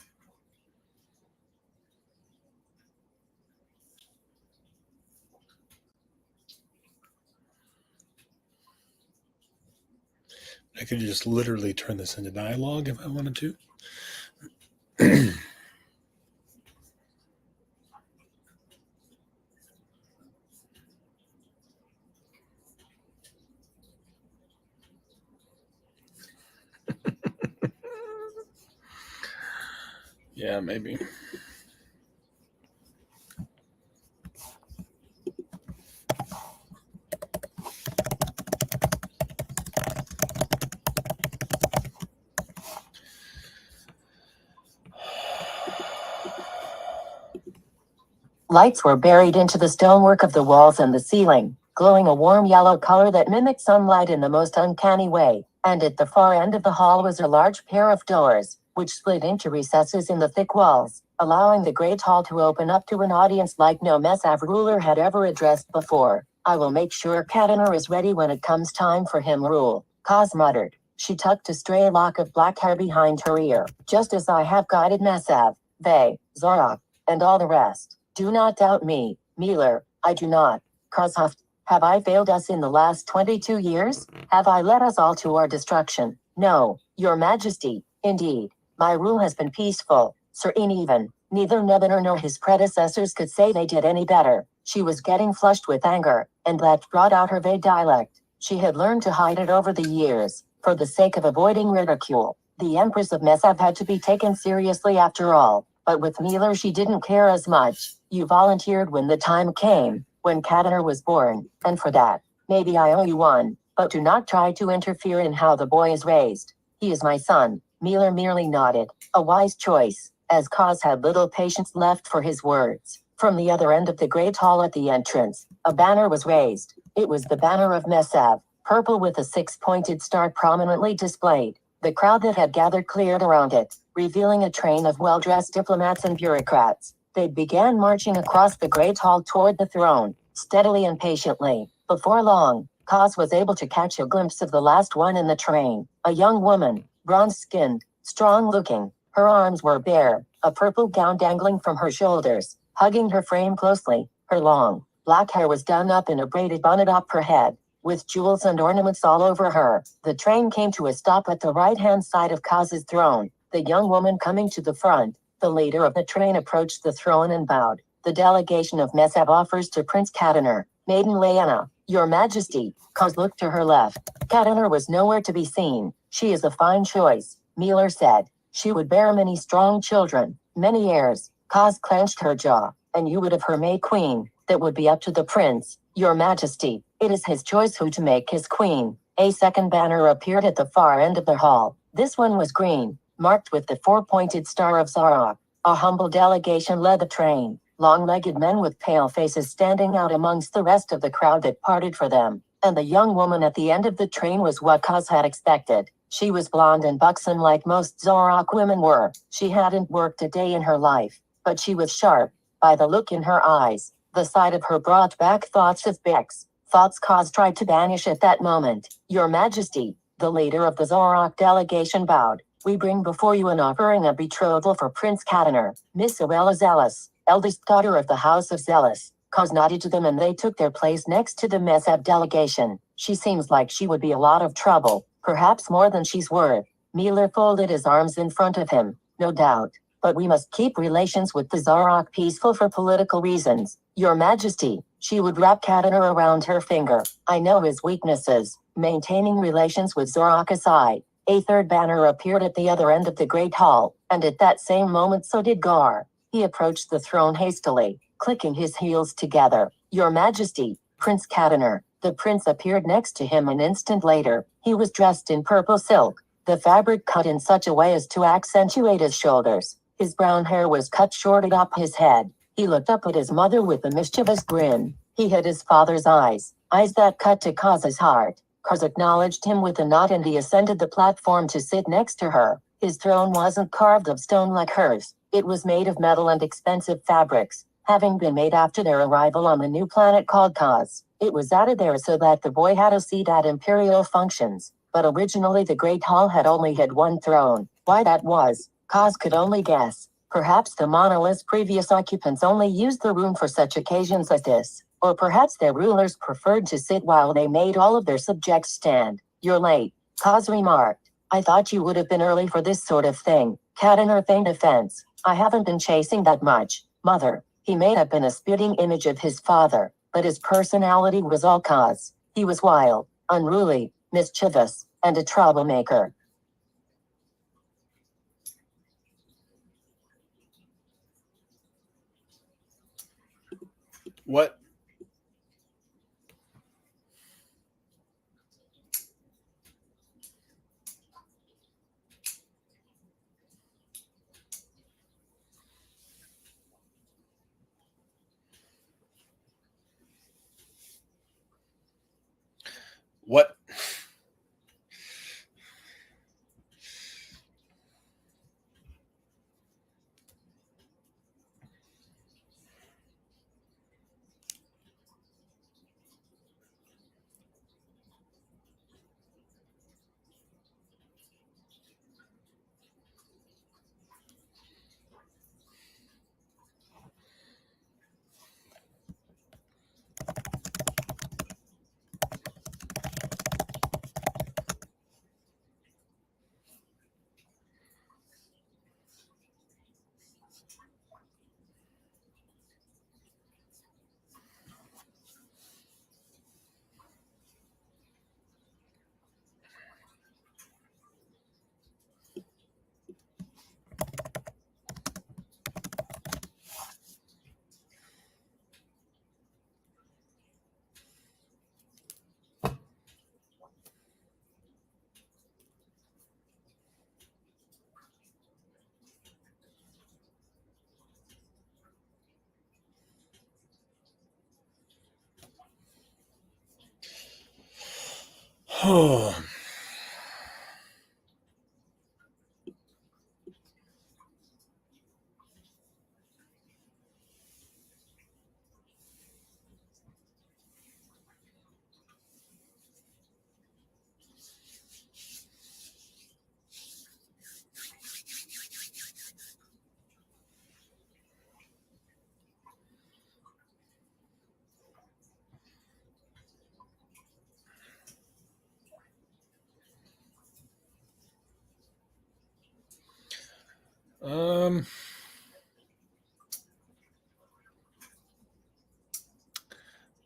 I could just literally turn this into dialogue if I wanted to. Yeah, maybe. Lights were buried into the stonework of the walls and the ceiling, glowing a warm yellow color that mimicked sunlight in the most uncanny way. And at the far end of the hall was a large pair of doors, which split into recesses in the thick walls, allowing the great hall to open up to an audience like no Mesav ruler had ever addressed before. I will make sure Katanar is ready when it comes time for him rule, Kaz muttered. She tucked a stray lock of black hair behind her ear. Just as I have guided Mesav, Vay, Zorak, and all the rest. Do not doubt me, Miller, I do not. Kaz huffed. Have I failed us in the last 22 years? Have I led us all to our destruction? No, Your Majesty, indeed. My rule has been peaceful, serene even. Neither Nebuchadnezzar nor his predecessors could say they did any better. She was getting flushed with anger, and that brought out her vague dialect. She had learned to hide it over the years, for the sake of avoiding ridicule. The Empress of Mesav had to be taken seriously after all, but with Miller she didn't care as much. You volunteered when the time came, when Kataner was born, and for that, maybe I owe you one, but do not try to interfere in how the boy is raised. He is my son. Miller merely nodded, a wise choice, as Kaz had little patience left for his words. From the other end of the great hall at the entrance, a banner was raised. It was the banner of Mesav, purple with a six-pointed star prominently displayed. The crowd that had gathered cleared around it, revealing a train of well-dressed diplomats and bureaucrats. They began marching across the great hall toward the throne, steadily and patiently. Before long, Kaz was able to catch a glimpse of the last one in the train, a young woman, bronze-skinned, strong-looking. Her arms were bare, a purple gown dangling from her shoulders, hugging her frame closely. Her long, black hair was done up in a braided bonnet up her head, with jewels and ornaments all over her. The train came to a stop at the right-hand side of Kaz's throne, the young woman coming to the front. The leader of the train approached the throne and bowed. The delegation of Mesav offers to Prince Kataner, Maiden Leanna, Your Majesty. Kaz looked to her left. Kataner was nowhere to be seen. She is a fine choice, Miller said. She would bear many strong children, many heirs. Kaz clenched her jaw. And you would have her made queen. That would be up to the prince, Your Majesty. It is his choice who to make his queen. A second banner appeared at the far end of the hall. This one was green, marked with the four-pointed star of Zarok. A humble delegation led the train, long-legged men with pale faces standing out amongst the rest of the crowd that parted for them. And the young woman at the end of the train was what Kaz had expected. She was blonde and buxom like most Zorok women were. She hadn't worked a day in her life, but she was sharp, by the look in her eyes. The sight of her brought back thoughts of Bex. Thoughts Kaz tried to banish at that moment. Your Majesty, the leader of the Zorok delegation bowed. We bring before you an offering of betrothal for Prince Kataner, Miss Orella Zealous, eldest daughter of the House of Zealous. Kaz nodded to them and they took their place next to the Mesav delegation. She seems like she would be a lot of trouble, perhaps more than she's worth. Miller folded his arms in front of him. No doubt. But we must keep relations with the Zarok peaceful for political reasons. Your Majesty, she would wrap Kataner around her finger. I know his weaknesses. Maintaining relations with Zarok aside, a third banner appeared at the other end of the great hall, and at that same moment so did Gar. He approached the throne hastily, clicking his heels together. Your Majesty, Prince Kataner. The prince appeared next to him an instant later. He was dressed in purple silk, the fabric cut in such a way as to accentuate his shoulders. His brown hair was cut short atop his head. He looked up at his mother with a mischievous grin. He had his father's eyes that cut to Kaz's heart. Kaz acknowledged him with a nod and he ascended the platform to sit next to her. His throne wasn't carved of stone like hers. It was made of metal and expensive fabrics, having been made after their arrival on the new planet called Kaz. It was added there so that the boy had a seat at imperial functions. But originally the Great Hall had only had one throne. Why that was, Kaz could only guess. Perhaps the monolith's previous occupants only used the room for such occasions as this. Or perhaps their rulers preferred to sit while they made all of their subjects stand. You're late, Kaz remarked. I thought you would have been early for this sort of thing. Kataner feigned offense. I haven't been chasing that much, Mother. He may have been a spitting image of his father, but his personality was all Kaz. He was wild, unruly, mischievous, and a troublemaker. What? What?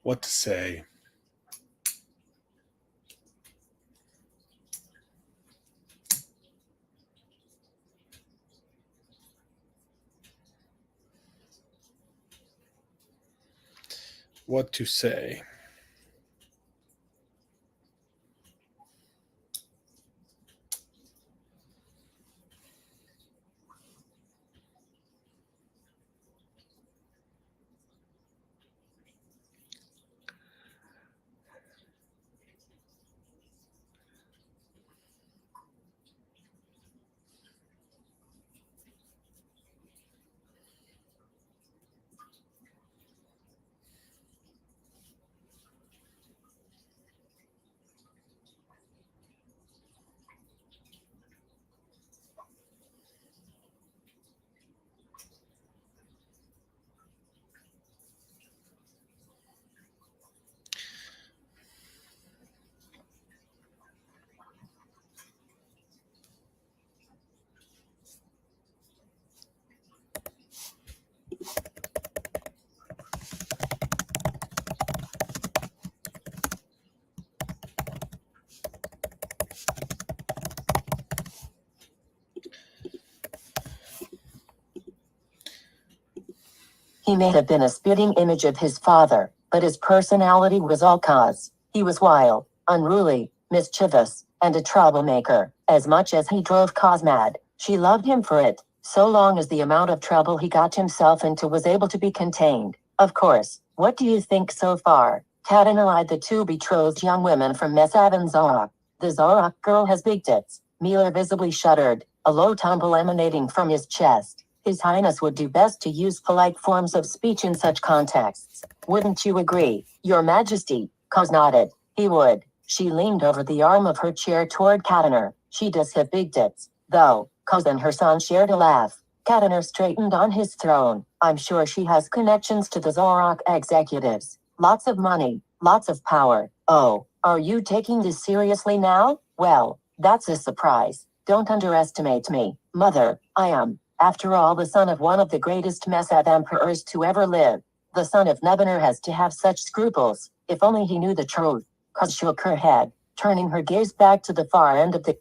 What to say? What to say? He may have been a spitting image of his father, but his personality was all cause. He was wild, unruly, mischievous, and a troublemaker. As much as he drove Cos mad, she loved him for it, so long as the amount of trouble he got himself into was able to be contained. Of course, what do you think so far? Katana eyed the two betrothed young women from Mesav and Zorak. The Zorak girl has big tits. Miller visibly shuddered, a low tumble emanating from his chest. His Highness would do best to use polite forms of speech in such contexts. Wouldn't you agree, Your Majesty? Cos nodded. He would. She leaned over the arm of her chair toward Katana. She does have big tits, though. Cos and her son shared a laugh. Katana straightened on his throne. I'm sure she has connections to the Zorak executives. Lots of money, lots of power. Oh, are you taking this seriously now? Well, that's a surprise. Don't underestimate me, Mother. I am, after all, the son of one of the greatest Mesav emperors to ever live. The son of Nebuchadnezzar has to have such scruples. If only he knew the truth. Cos shook her head, turning her gaze back to the far end of the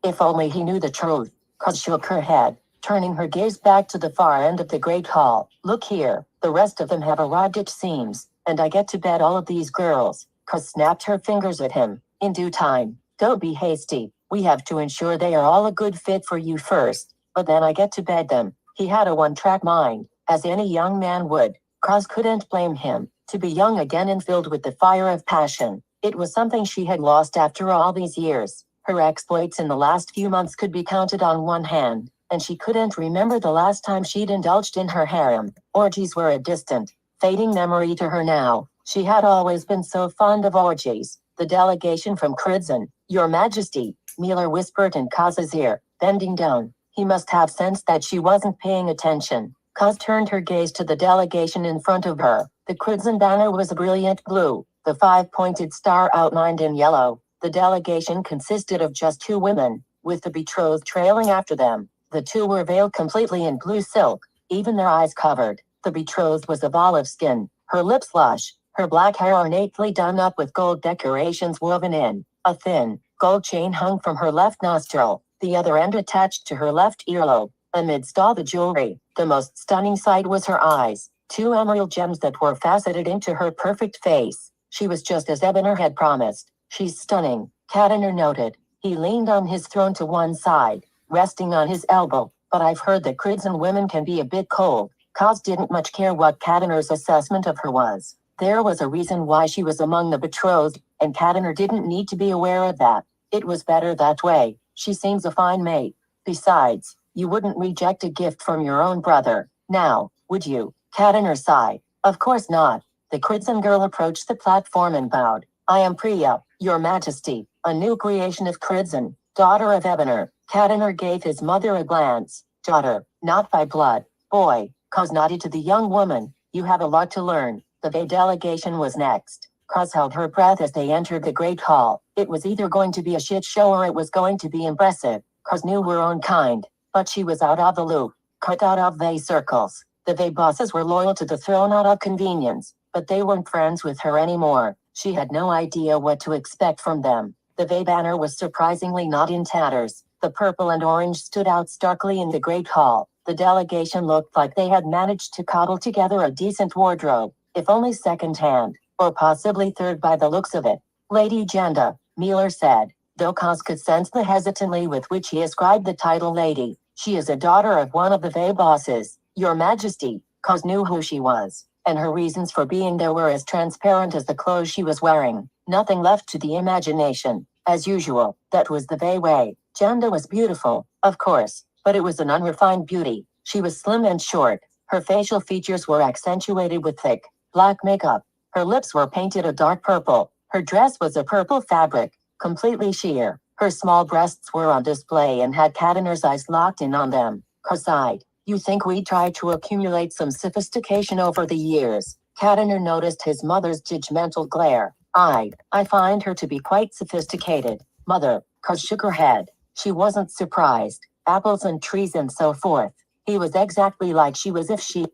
If only he knew the truth. Cos shook her head, turning her gaze back to the far end of the great hall. Look here, the rest of them have arrived it seems, and I get to bed all of these girls. Cos snapped her fingers at him. In due time. Don't be hasty. We have to ensure they are all a good fit for you first, but then I get to bed them. He had a one-track mind, as any young man would. Cos couldn't blame him. To be young again and filled with the fire of passion. It was something she had lost after all these years. Her exploits in the last few months could be counted on one hand, and she couldn't remember the last time she'd indulged in her harem. Orgies were a distant, fading memory to her now. She had always been so fond of orgies. The delegation from Crimson, Your Majesty, Mueller whispered in Kaz's ear, bending down. He must have sensed that she wasn't paying attention. Kaz turned her gaze to the delegation in front of her. The Crimson banner was a brilliant blue, the five-pointed star outlined in yellow. The delegation consisted of just 2 women, with the betrothed trailing after them. The 2 were veiled completely in blue silk, even their eyes covered. The betrothed was of olive skin, her lips lush, her black hair ornately done up with gold decorations woven in. A thin, gold chain hung from her left nostril, the other end attached to her left earlobe. Amidst all the jewelry, the most stunning sight was her eyes, 2 emerald gems that were faceted into her perfect face. She was just as Ebener had promised. She's stunning, Katiner noted. He leaned on his throne to one side, resting on his elbow. But I've heard that Crimson women can be a bit cold. Kaz didn't much care what Katiner's assessment of her was. There was a reason why she was among the betrothed, and Katiner didn't need to be aware of that. It was better that way. She seems a fine mate. Besides, you wouldn't reject a gift from your own brother, now, would you? Katiner sighed. Of course not. The Crimson girl approached the platform and bowed. I am Priya, Your Majesty, a new creation of Crimson, daughter of Ebener. Katiner gave his mother a glance. Daughter, not by blood. Boy, Kaz nodded to the young woman. You have a lot to learn. The Vey delegation was next. Kaz held her breath as they entered the Great Hall. It was either going to be a shit show or it was going to be impressive. Kaz knew her own kind, but she was out of the loop, cut out of Vey circles. The Vey bosses were loyal to the throne out of convenience, but they weren't friends with her anymore. She had no idea what to expect from them. The Vey banner was surprisingly not in tatters. The purple and orange stood out starkly in the Great Hall. The delegation looked like they had managed to cobble together a decent wardrobe, if only second-hand, or possibly third by the looks of it. Lady Jenda, Mueller said, though Kaz could sense the hesitantly with which he ascribed the title lady. She is a daughter of one of the Vey bosses, Your Majesty. Kaz knew who she was, and her reasons for being there were as transparent as the clothes she was wearing. Nothing left to the imagination. As usual, that was the Vey way. Jenda was beautiful, of course, but it was an unrefined beauty. She was slim and short. Her facial features were accentuated with thick, black makeup. Her lips were painted a dark purple. Her dress was a purple fabric, completely sheer. Her small breasts were on display and had Katiner's eyes locked in on them. Kaz sighed. You think we tried to accumulate some sophistication over the years? Katiner noticed his mother's judgmental glare. I find her to be quite sophisticated, Mother. Kaz shook her head. She wasn't surprised. Apples and trees and so forth. He was exactly like she was if she...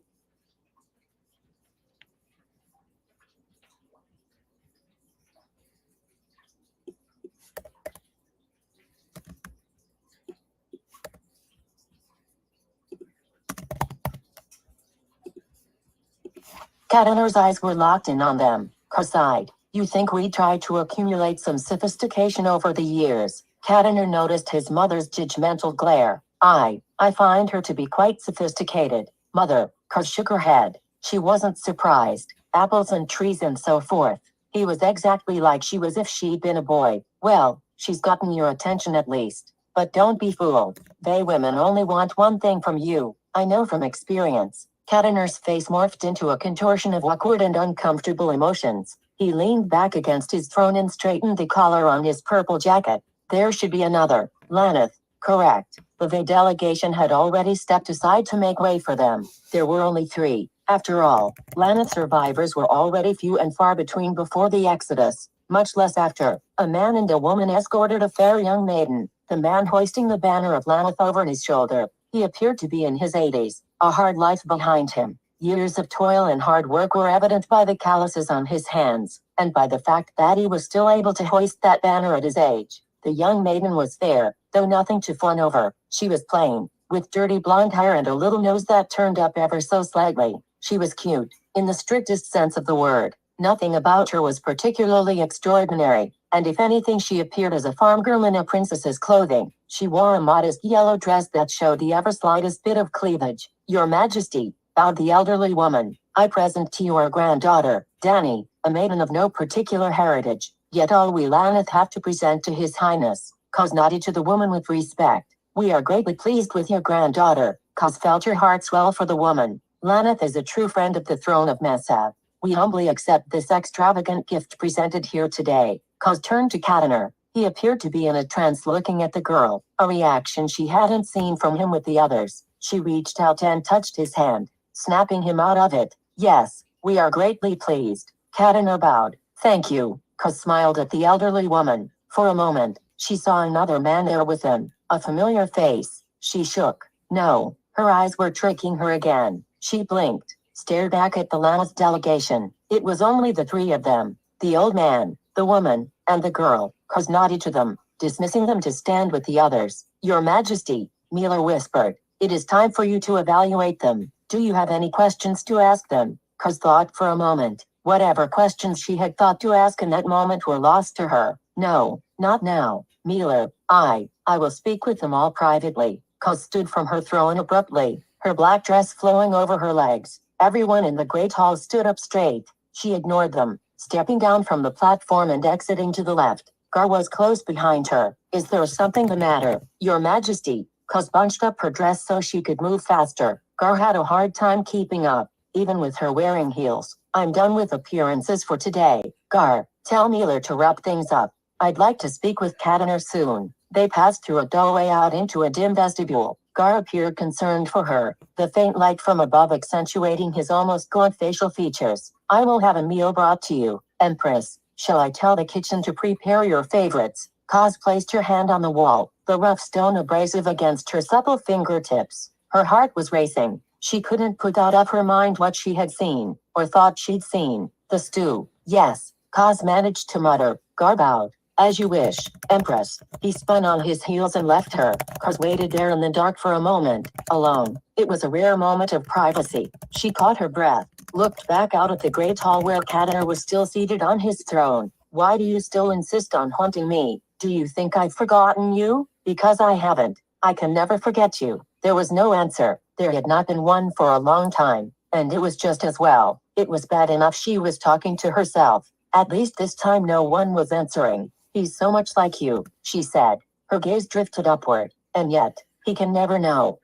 Katiner's eyes were locked in on them. Kaz sighed. You think we tried to accumulate some sophistication over the years? Katiner noticed his mother's judgmental glare. I find her to be quite sophisticated, Mother. Kaz shook her head. She wasn't surprised. Apples and trees and so forth. He was exactly like she was if she'd been a boy. Well, she's gotten your attention at least. But don't be fooled. They women only want one thing from you. I know from experience. Katiner's face morphed into a contortion of awkward and uncomfortable emotions. He leaned back against his throne and straightened the collar on his purple jacket. There should be another. Laneth. Correct. The Vey delegation had already stepped aside to make way for them. There were only 3. After all, Laneth survivors were already few and far between before the Exodus, much less after. A man and a woman escorted a fair young maiden, the man hoisting the banner of Laneth over his shoulder. He appeared to be in his 80s, a hard life behind him. Years of toil and hard work were evident by the calluses on his hands, and by the fact that he was still able to hoist that banner at his age. The young maiden was fair, though nothing to fawn over. She was plain, with dirty blonde hair and a little nose that turned up ever so slightly. She was cute, in the strictest sense of the word. Nothing about her was particularly extraordinary, and if anything she appeared as a farm girl in a princess's clothing. She wore a modest yellow dress that showed the ever slightest bit of cleavage. Your Majesty, bowed the elderly woman, I present to you our granddaughter, Dani, a maiden of no particular heritage, yet all we Laneth have to present to His Highness. Kaz nodded to the woman with respect. We are greatly pleased with your granddaughter, Kaz felt her heart swell for the woman. Laneth is a true friend of the throne of Mesav. We humbly accept this extravagant gift presented here today. Kaz turned to Kataner. He appeared to be in a trance looking at the girl, a reaction she hadn't seen from him with the others. She reached out and touched his hand, snapping him out of it. Yes, we are greatly pleased. Kataner bowed. Thank you. Kaz smiled at the elderly woman. For a moment, she saw another man there with him, a familiar face. She shook. No, her eyes were tricking her again. She blinked, stared back at the last delegation. It was only the three of them, the old man, the woman, and the girl. Kaz nodded to them, dismissing them to stand with the others. Your Majesty, Miller whispered, it is time for you to evaluate them. Do you have any questions to ask them? Kaz thought for a moment. Whatever questions she had thought to ask in that moment were lost to her. No, not now, Miller. I will speak with them all privately. Kaz stood from her throne abruptly, her black dress flowing over her legs. Everyone in the great hall stood up straight. She ignored them, stepping down from the platform and exiting to the left. Gar was close behind her. Is there something the matter, Your Majesty? Kaz bunched up her dress so she could move faster. Gar had a hard time keeping up, even with her wearing heels. I'm done with appearances for today. Gar, tell Miller to wrap things up. I'd like to speak with Kataner soon. They passed through a doorway out into a dim vestibule. Gar appeared concerned for her, the faint light from above accentuating his almost gaunt facial features. I will have a meal brought to you, Empress. Shall I tell the kitchen to prepare your favorites? Kaz placed her hand on the wall, the rough stone abrasive against her supple fingertips. Her heart was racing. She couldn't put out of her mind what she had seen, or thought she'd seen. The stew. Yes, Kaz managed to mutter. Gar bowed. As you wish, Empress. He spun on his heels and left her. Kaz waited there in the dark for a moment, alone. It was a rare moment of privacy. She caught her breath, looked back out at the great hall where Kataner was still seated on his throne. Why do you still insist on haunting me? Do you think I've forgotten you? Because I haven't. I can never forget you. There was no answer. There had not been one for a long time, and it was just as well. It was bad enough she was talking to herself. At least this time no one was answering. He's so much like you, she said. Her gaze drifted upward, and yet, he can never know.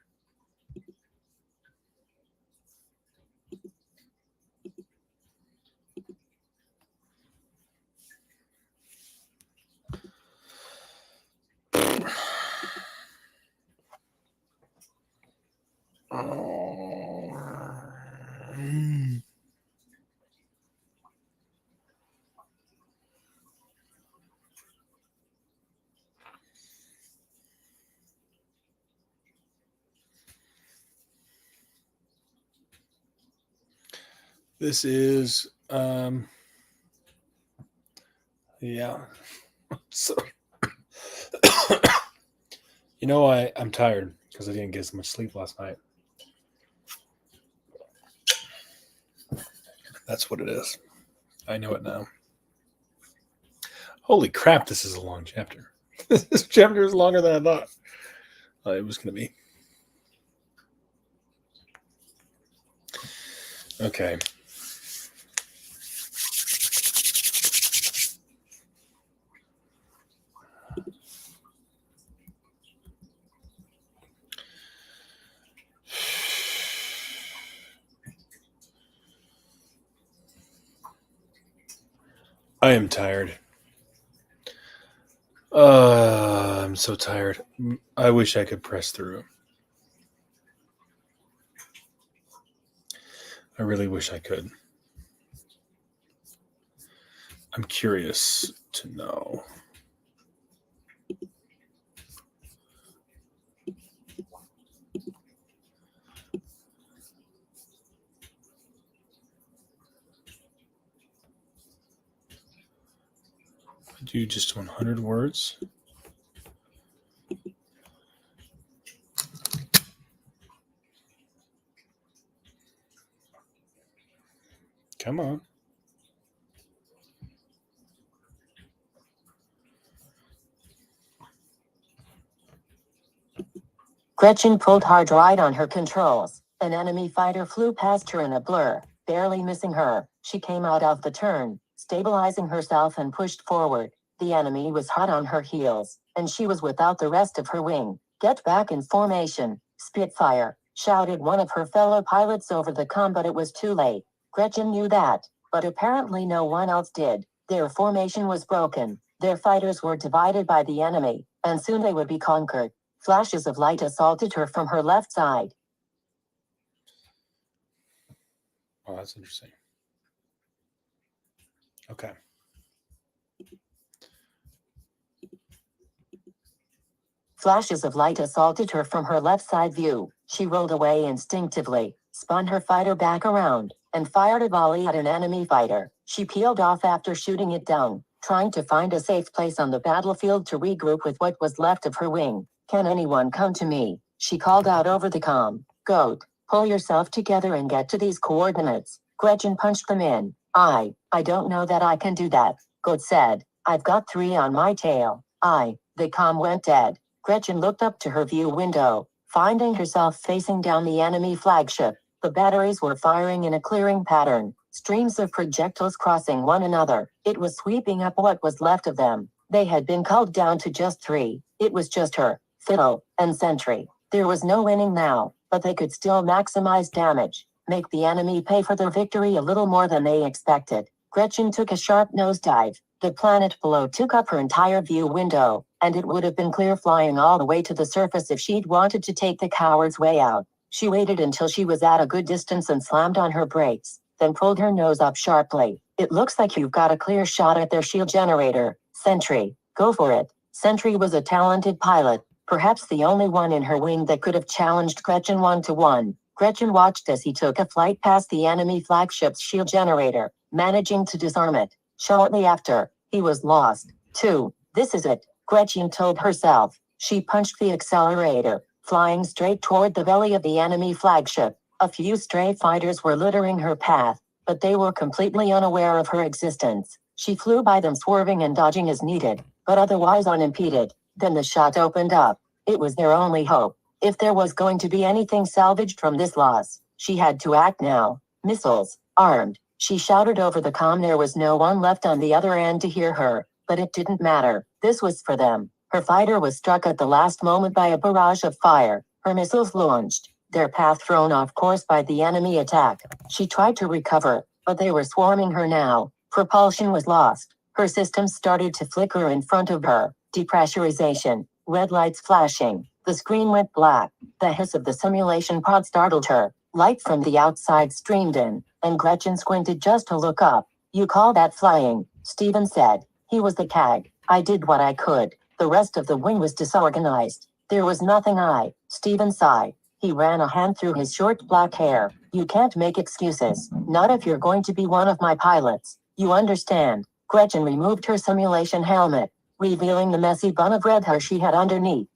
This is yeah. So you know, I'm tired because I didn't get as much sleep last night. That's what it is. I know it now. Holy crap, this is a long chapter. This chapter is longer than I thought it was going to be. Okay. I am tired. I'm so tired. I wish I could press through. I really wish I could. I'm curious to know. Do just 100 words. Come on. Gretchen pulled hard right on her controls. An enemy fighter flew past her in a blur, barely missing her. She came out of the turn, stabilizing herself and pushed forward. The enemy was hot on her heels, and she was without the rest of her wing. Get back in formation, Spitfire, shouted one of her fellow pilots over the comm, but it was too late. Gretchen knew that, but apparently no one else did. Their formation was broken. Their fighters were divided by the enemy, and soon they would be conquered. Flashes of light assaulted her from her left side. Oh, that's interesting. Okay. Flashes of light assaulted her from her left side view. She rolled away instinctively, spun her fighter back around, and fired a volley at an enemy fighter. She peeled off after shooting it down, trying to find a safe place on the battlefield to regroup with what was left of her wing. Can anyone come to me? She called out over the comm. Goat, pull yourself together and get to these coordinates. Gretchen punched them in. I don't know that I can do that, Goat said. I've got 3 on my tail. The comm went dead. Gretchen looked up to her view window, finding herself facing down the enemy flagship. The batteries were firing in a clearing pattern, streams of projectiles crossing one another. It was sweeping up what was left of them. They had been culled down to just 3. It was just her, Fiddle, and Sentry. There was no winning now, but they could still maximize damage, make the enemy pay for their victory a little more than they expected. Gretchen took a sharp nosedive. The planet below took up her entire view window, and it would have been clear flying all the way to the surface if she'd wanted to take the coward's way out. She waited until she was at a good distance and slammed on her brakes, then pulled her nose up sharply. It looks like you've got a clear shot at their shield generator, Sentry. Go for it. Sentry was a talented pilot, perhaps the only one in her wing that could have challenged Gretchen 1-to-1. Gretchen watched as he took a flight past the enemy flagship's shield generator, managing to disarm it. Shortly after, he was lost, too. This is it, Gretchen told herself. She punched the accelerator, flying straight toward the belly of the enemy flagship. A few stray fighters were littering her path, but they were completely unaware of her existence. She flew by them, swerving and dodging as needed, but otherwise unimpeded. Then the shot opened up. It was their only hope. If there was going to be anything salvaged from this loss, she had to act now. Missiles, armed. She shouted over the comm. There was no one left on the other end to hear her, but it didn't matter. This was for them. Her fighter was struck at the last moment by a barrage of fire. Her missiles launched, their path thrown off course by the enemy attack. She tried to recover, but they were swarming her now. Propulsion was lost. Her systems started to flicker in front of her. Depressurization, red lights flashing. The screen went black. The hiss of the simulation pod startled her. Light from the outside streamed in, and Gretchen squinted just to look up. You call that flying? Steven said. He was the CAG. I did what I could. The rest of the wing was disorganized. There was nothing Steven sighed. He ran a hand through his short black hair. You can't make excuses. Not if you're going to be one of my pilots. You understand? Gretchen removed her simulation helmet, revealing the messy bun of red hair she had underneath.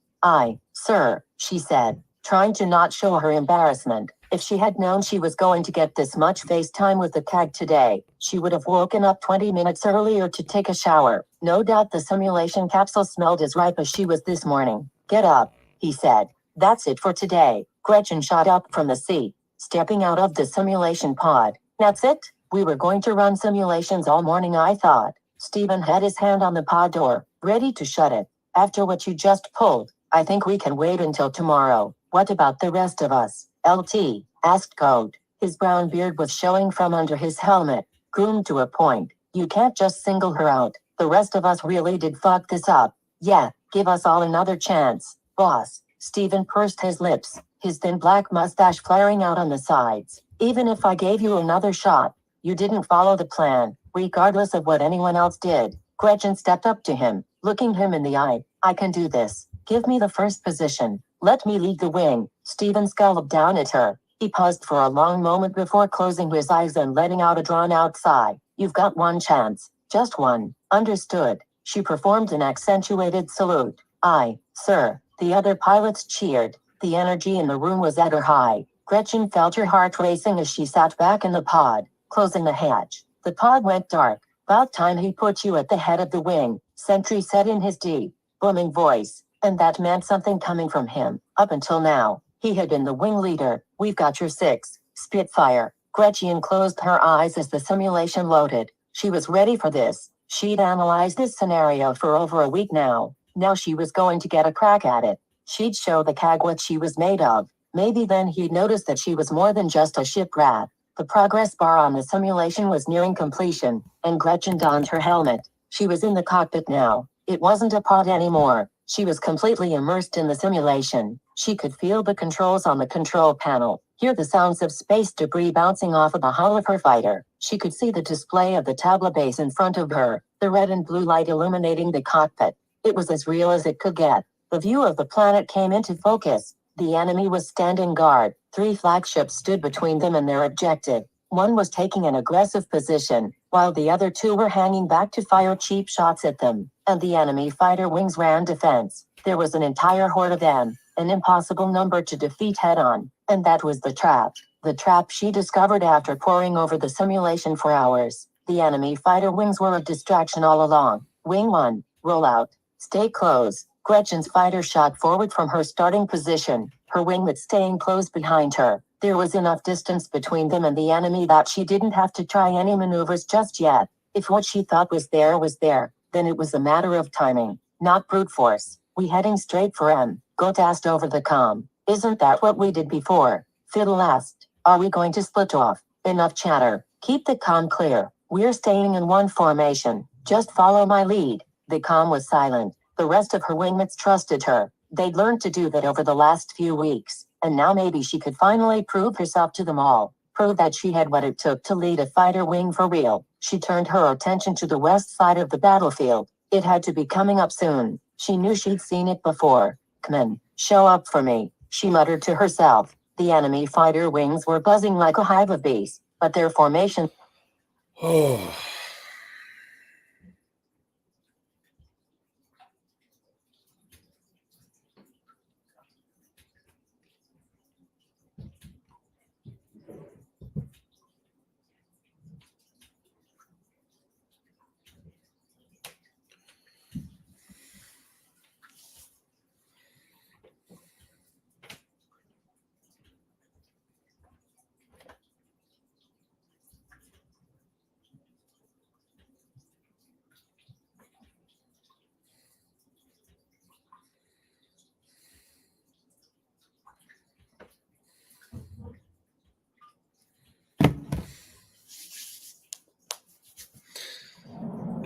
Sir, she said, trying to not show her embarrassment. If she had known she was going to get this much FaceTime with the CAG today, she would have woken up 20 minutes earlier to take a shower. No doubt the simulation capsule smelled as ripe as she was this morning. Get up, he said. That's it for today. Gretchen shot up from the seat, stepping out of the simulation pod. That's it? We were going to run simulations all morning, I thought. Steven had his hand on the pod door, ready to shut it. After what you just pulled, I think we can wait until tomorrow. What about the rest of us? LT, asked Code. His brown beard was showing from under his helmet, groomed to a point. You can't just single her out. The rest of us really did fuck this up. Yeah, give us all another chance, boss. Steven pursed his lips, his thin black mustache flaring out on the sides. Even if I gave you another shot, you didn't follow the plan, regardless of what anyone else did. Gretchen stepped up to him, looking him in the eye. I can do this. Give me the first position. Let me lead the wing. Steven scowled down at her. He paused for a long moment before closing his eyes and letting out a drawn-out sigh. You've got one chance. Just one. Understood. She performed an accentuated salute. Aye, sir. The other pilots cheered. The energy in the room was at her high. Gretchen felt her heart racing as she sat back in the pod, closing the hatch. The pod went dark. About time he put you at the head of the wing, Sentry said in his deep, booming voice. And that meant something coming from him. Up until now, he had been the wing leader. We've got your 6, Spitfire. Gretchen closed her eyes as the simulation loaded. She was ready for this. She'd analyzed this scenario for over a week now. Now she was going to get a crack at it. She'd show the CAG what she was made of. Maybe then he'd notice that she was more than just a ship rat. The progress bar on the simulation was nearing completion, and Gretchen donned her helmet. She was in the cockpit now. It wasn't a pod anymore. She was completely immersed in the simulation. She could feel the controls on the control panel, hear the sounds of space debris bouncing off of the hull of her fighter. She could see the display of the tabla base in front of her, the red and blue light illuminating the cockpit. It was as real as it could get. The view of the planet came into focus. The enemy was standing guard. 3 flagships stood between them and their objective. One was taking an aggressive position, while the other 2 were hanging back to fire cheap shots at them, and the enemy fighter wings ran defense. There was an entire horde of them, an impossible number to defeat head-on, and that was the trap. The trap she discovered after poring over the simulation for hours. The enemy fighter wings were a distraction all along. Wing 1, roll out. Stay close. Gretchen's fighter shot forward from her starting position, her winglet staying close behind her. There was enough distance between them and the enemy that she didn't have to try any maneuvers just yet. If what she thought was there, then it was a matter of timing, not brute force. We heading straight for M. Goat asked over the comm. Isn't that what we did before? Fiddle asked. Are we going to split off? Enough chatter. Keep the comm clear. We're staying in one formation. Just follow my lead. The comm was silent. The rest of her wingmates trusted her. They'd learned to do that over the last few weeks, and now maybe she could finally prove herself to them all. Prove that she had what it took to lead a fighter wing for real. She turned her attention to the west side of the battlefield. It had to be coming up soon. She knew she'd seen it before. Come in, show up for me, she muttered to herself. The enemy fighter wings were buzzing like a hive of bees, but their formation... Oh.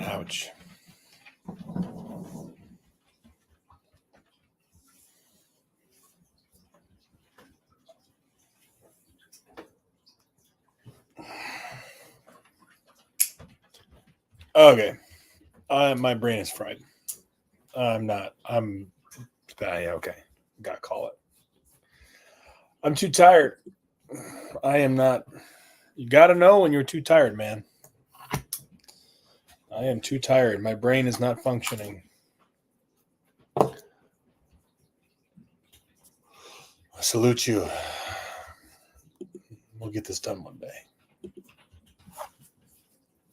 Ouch. Okay. My brain is fried. Yeah, okay. Gotta call it. I'm too tired. I am not. You gotta know when you're too tired, man. I am too tired. My brain is not functioning. I salute you. We'll get this done one day.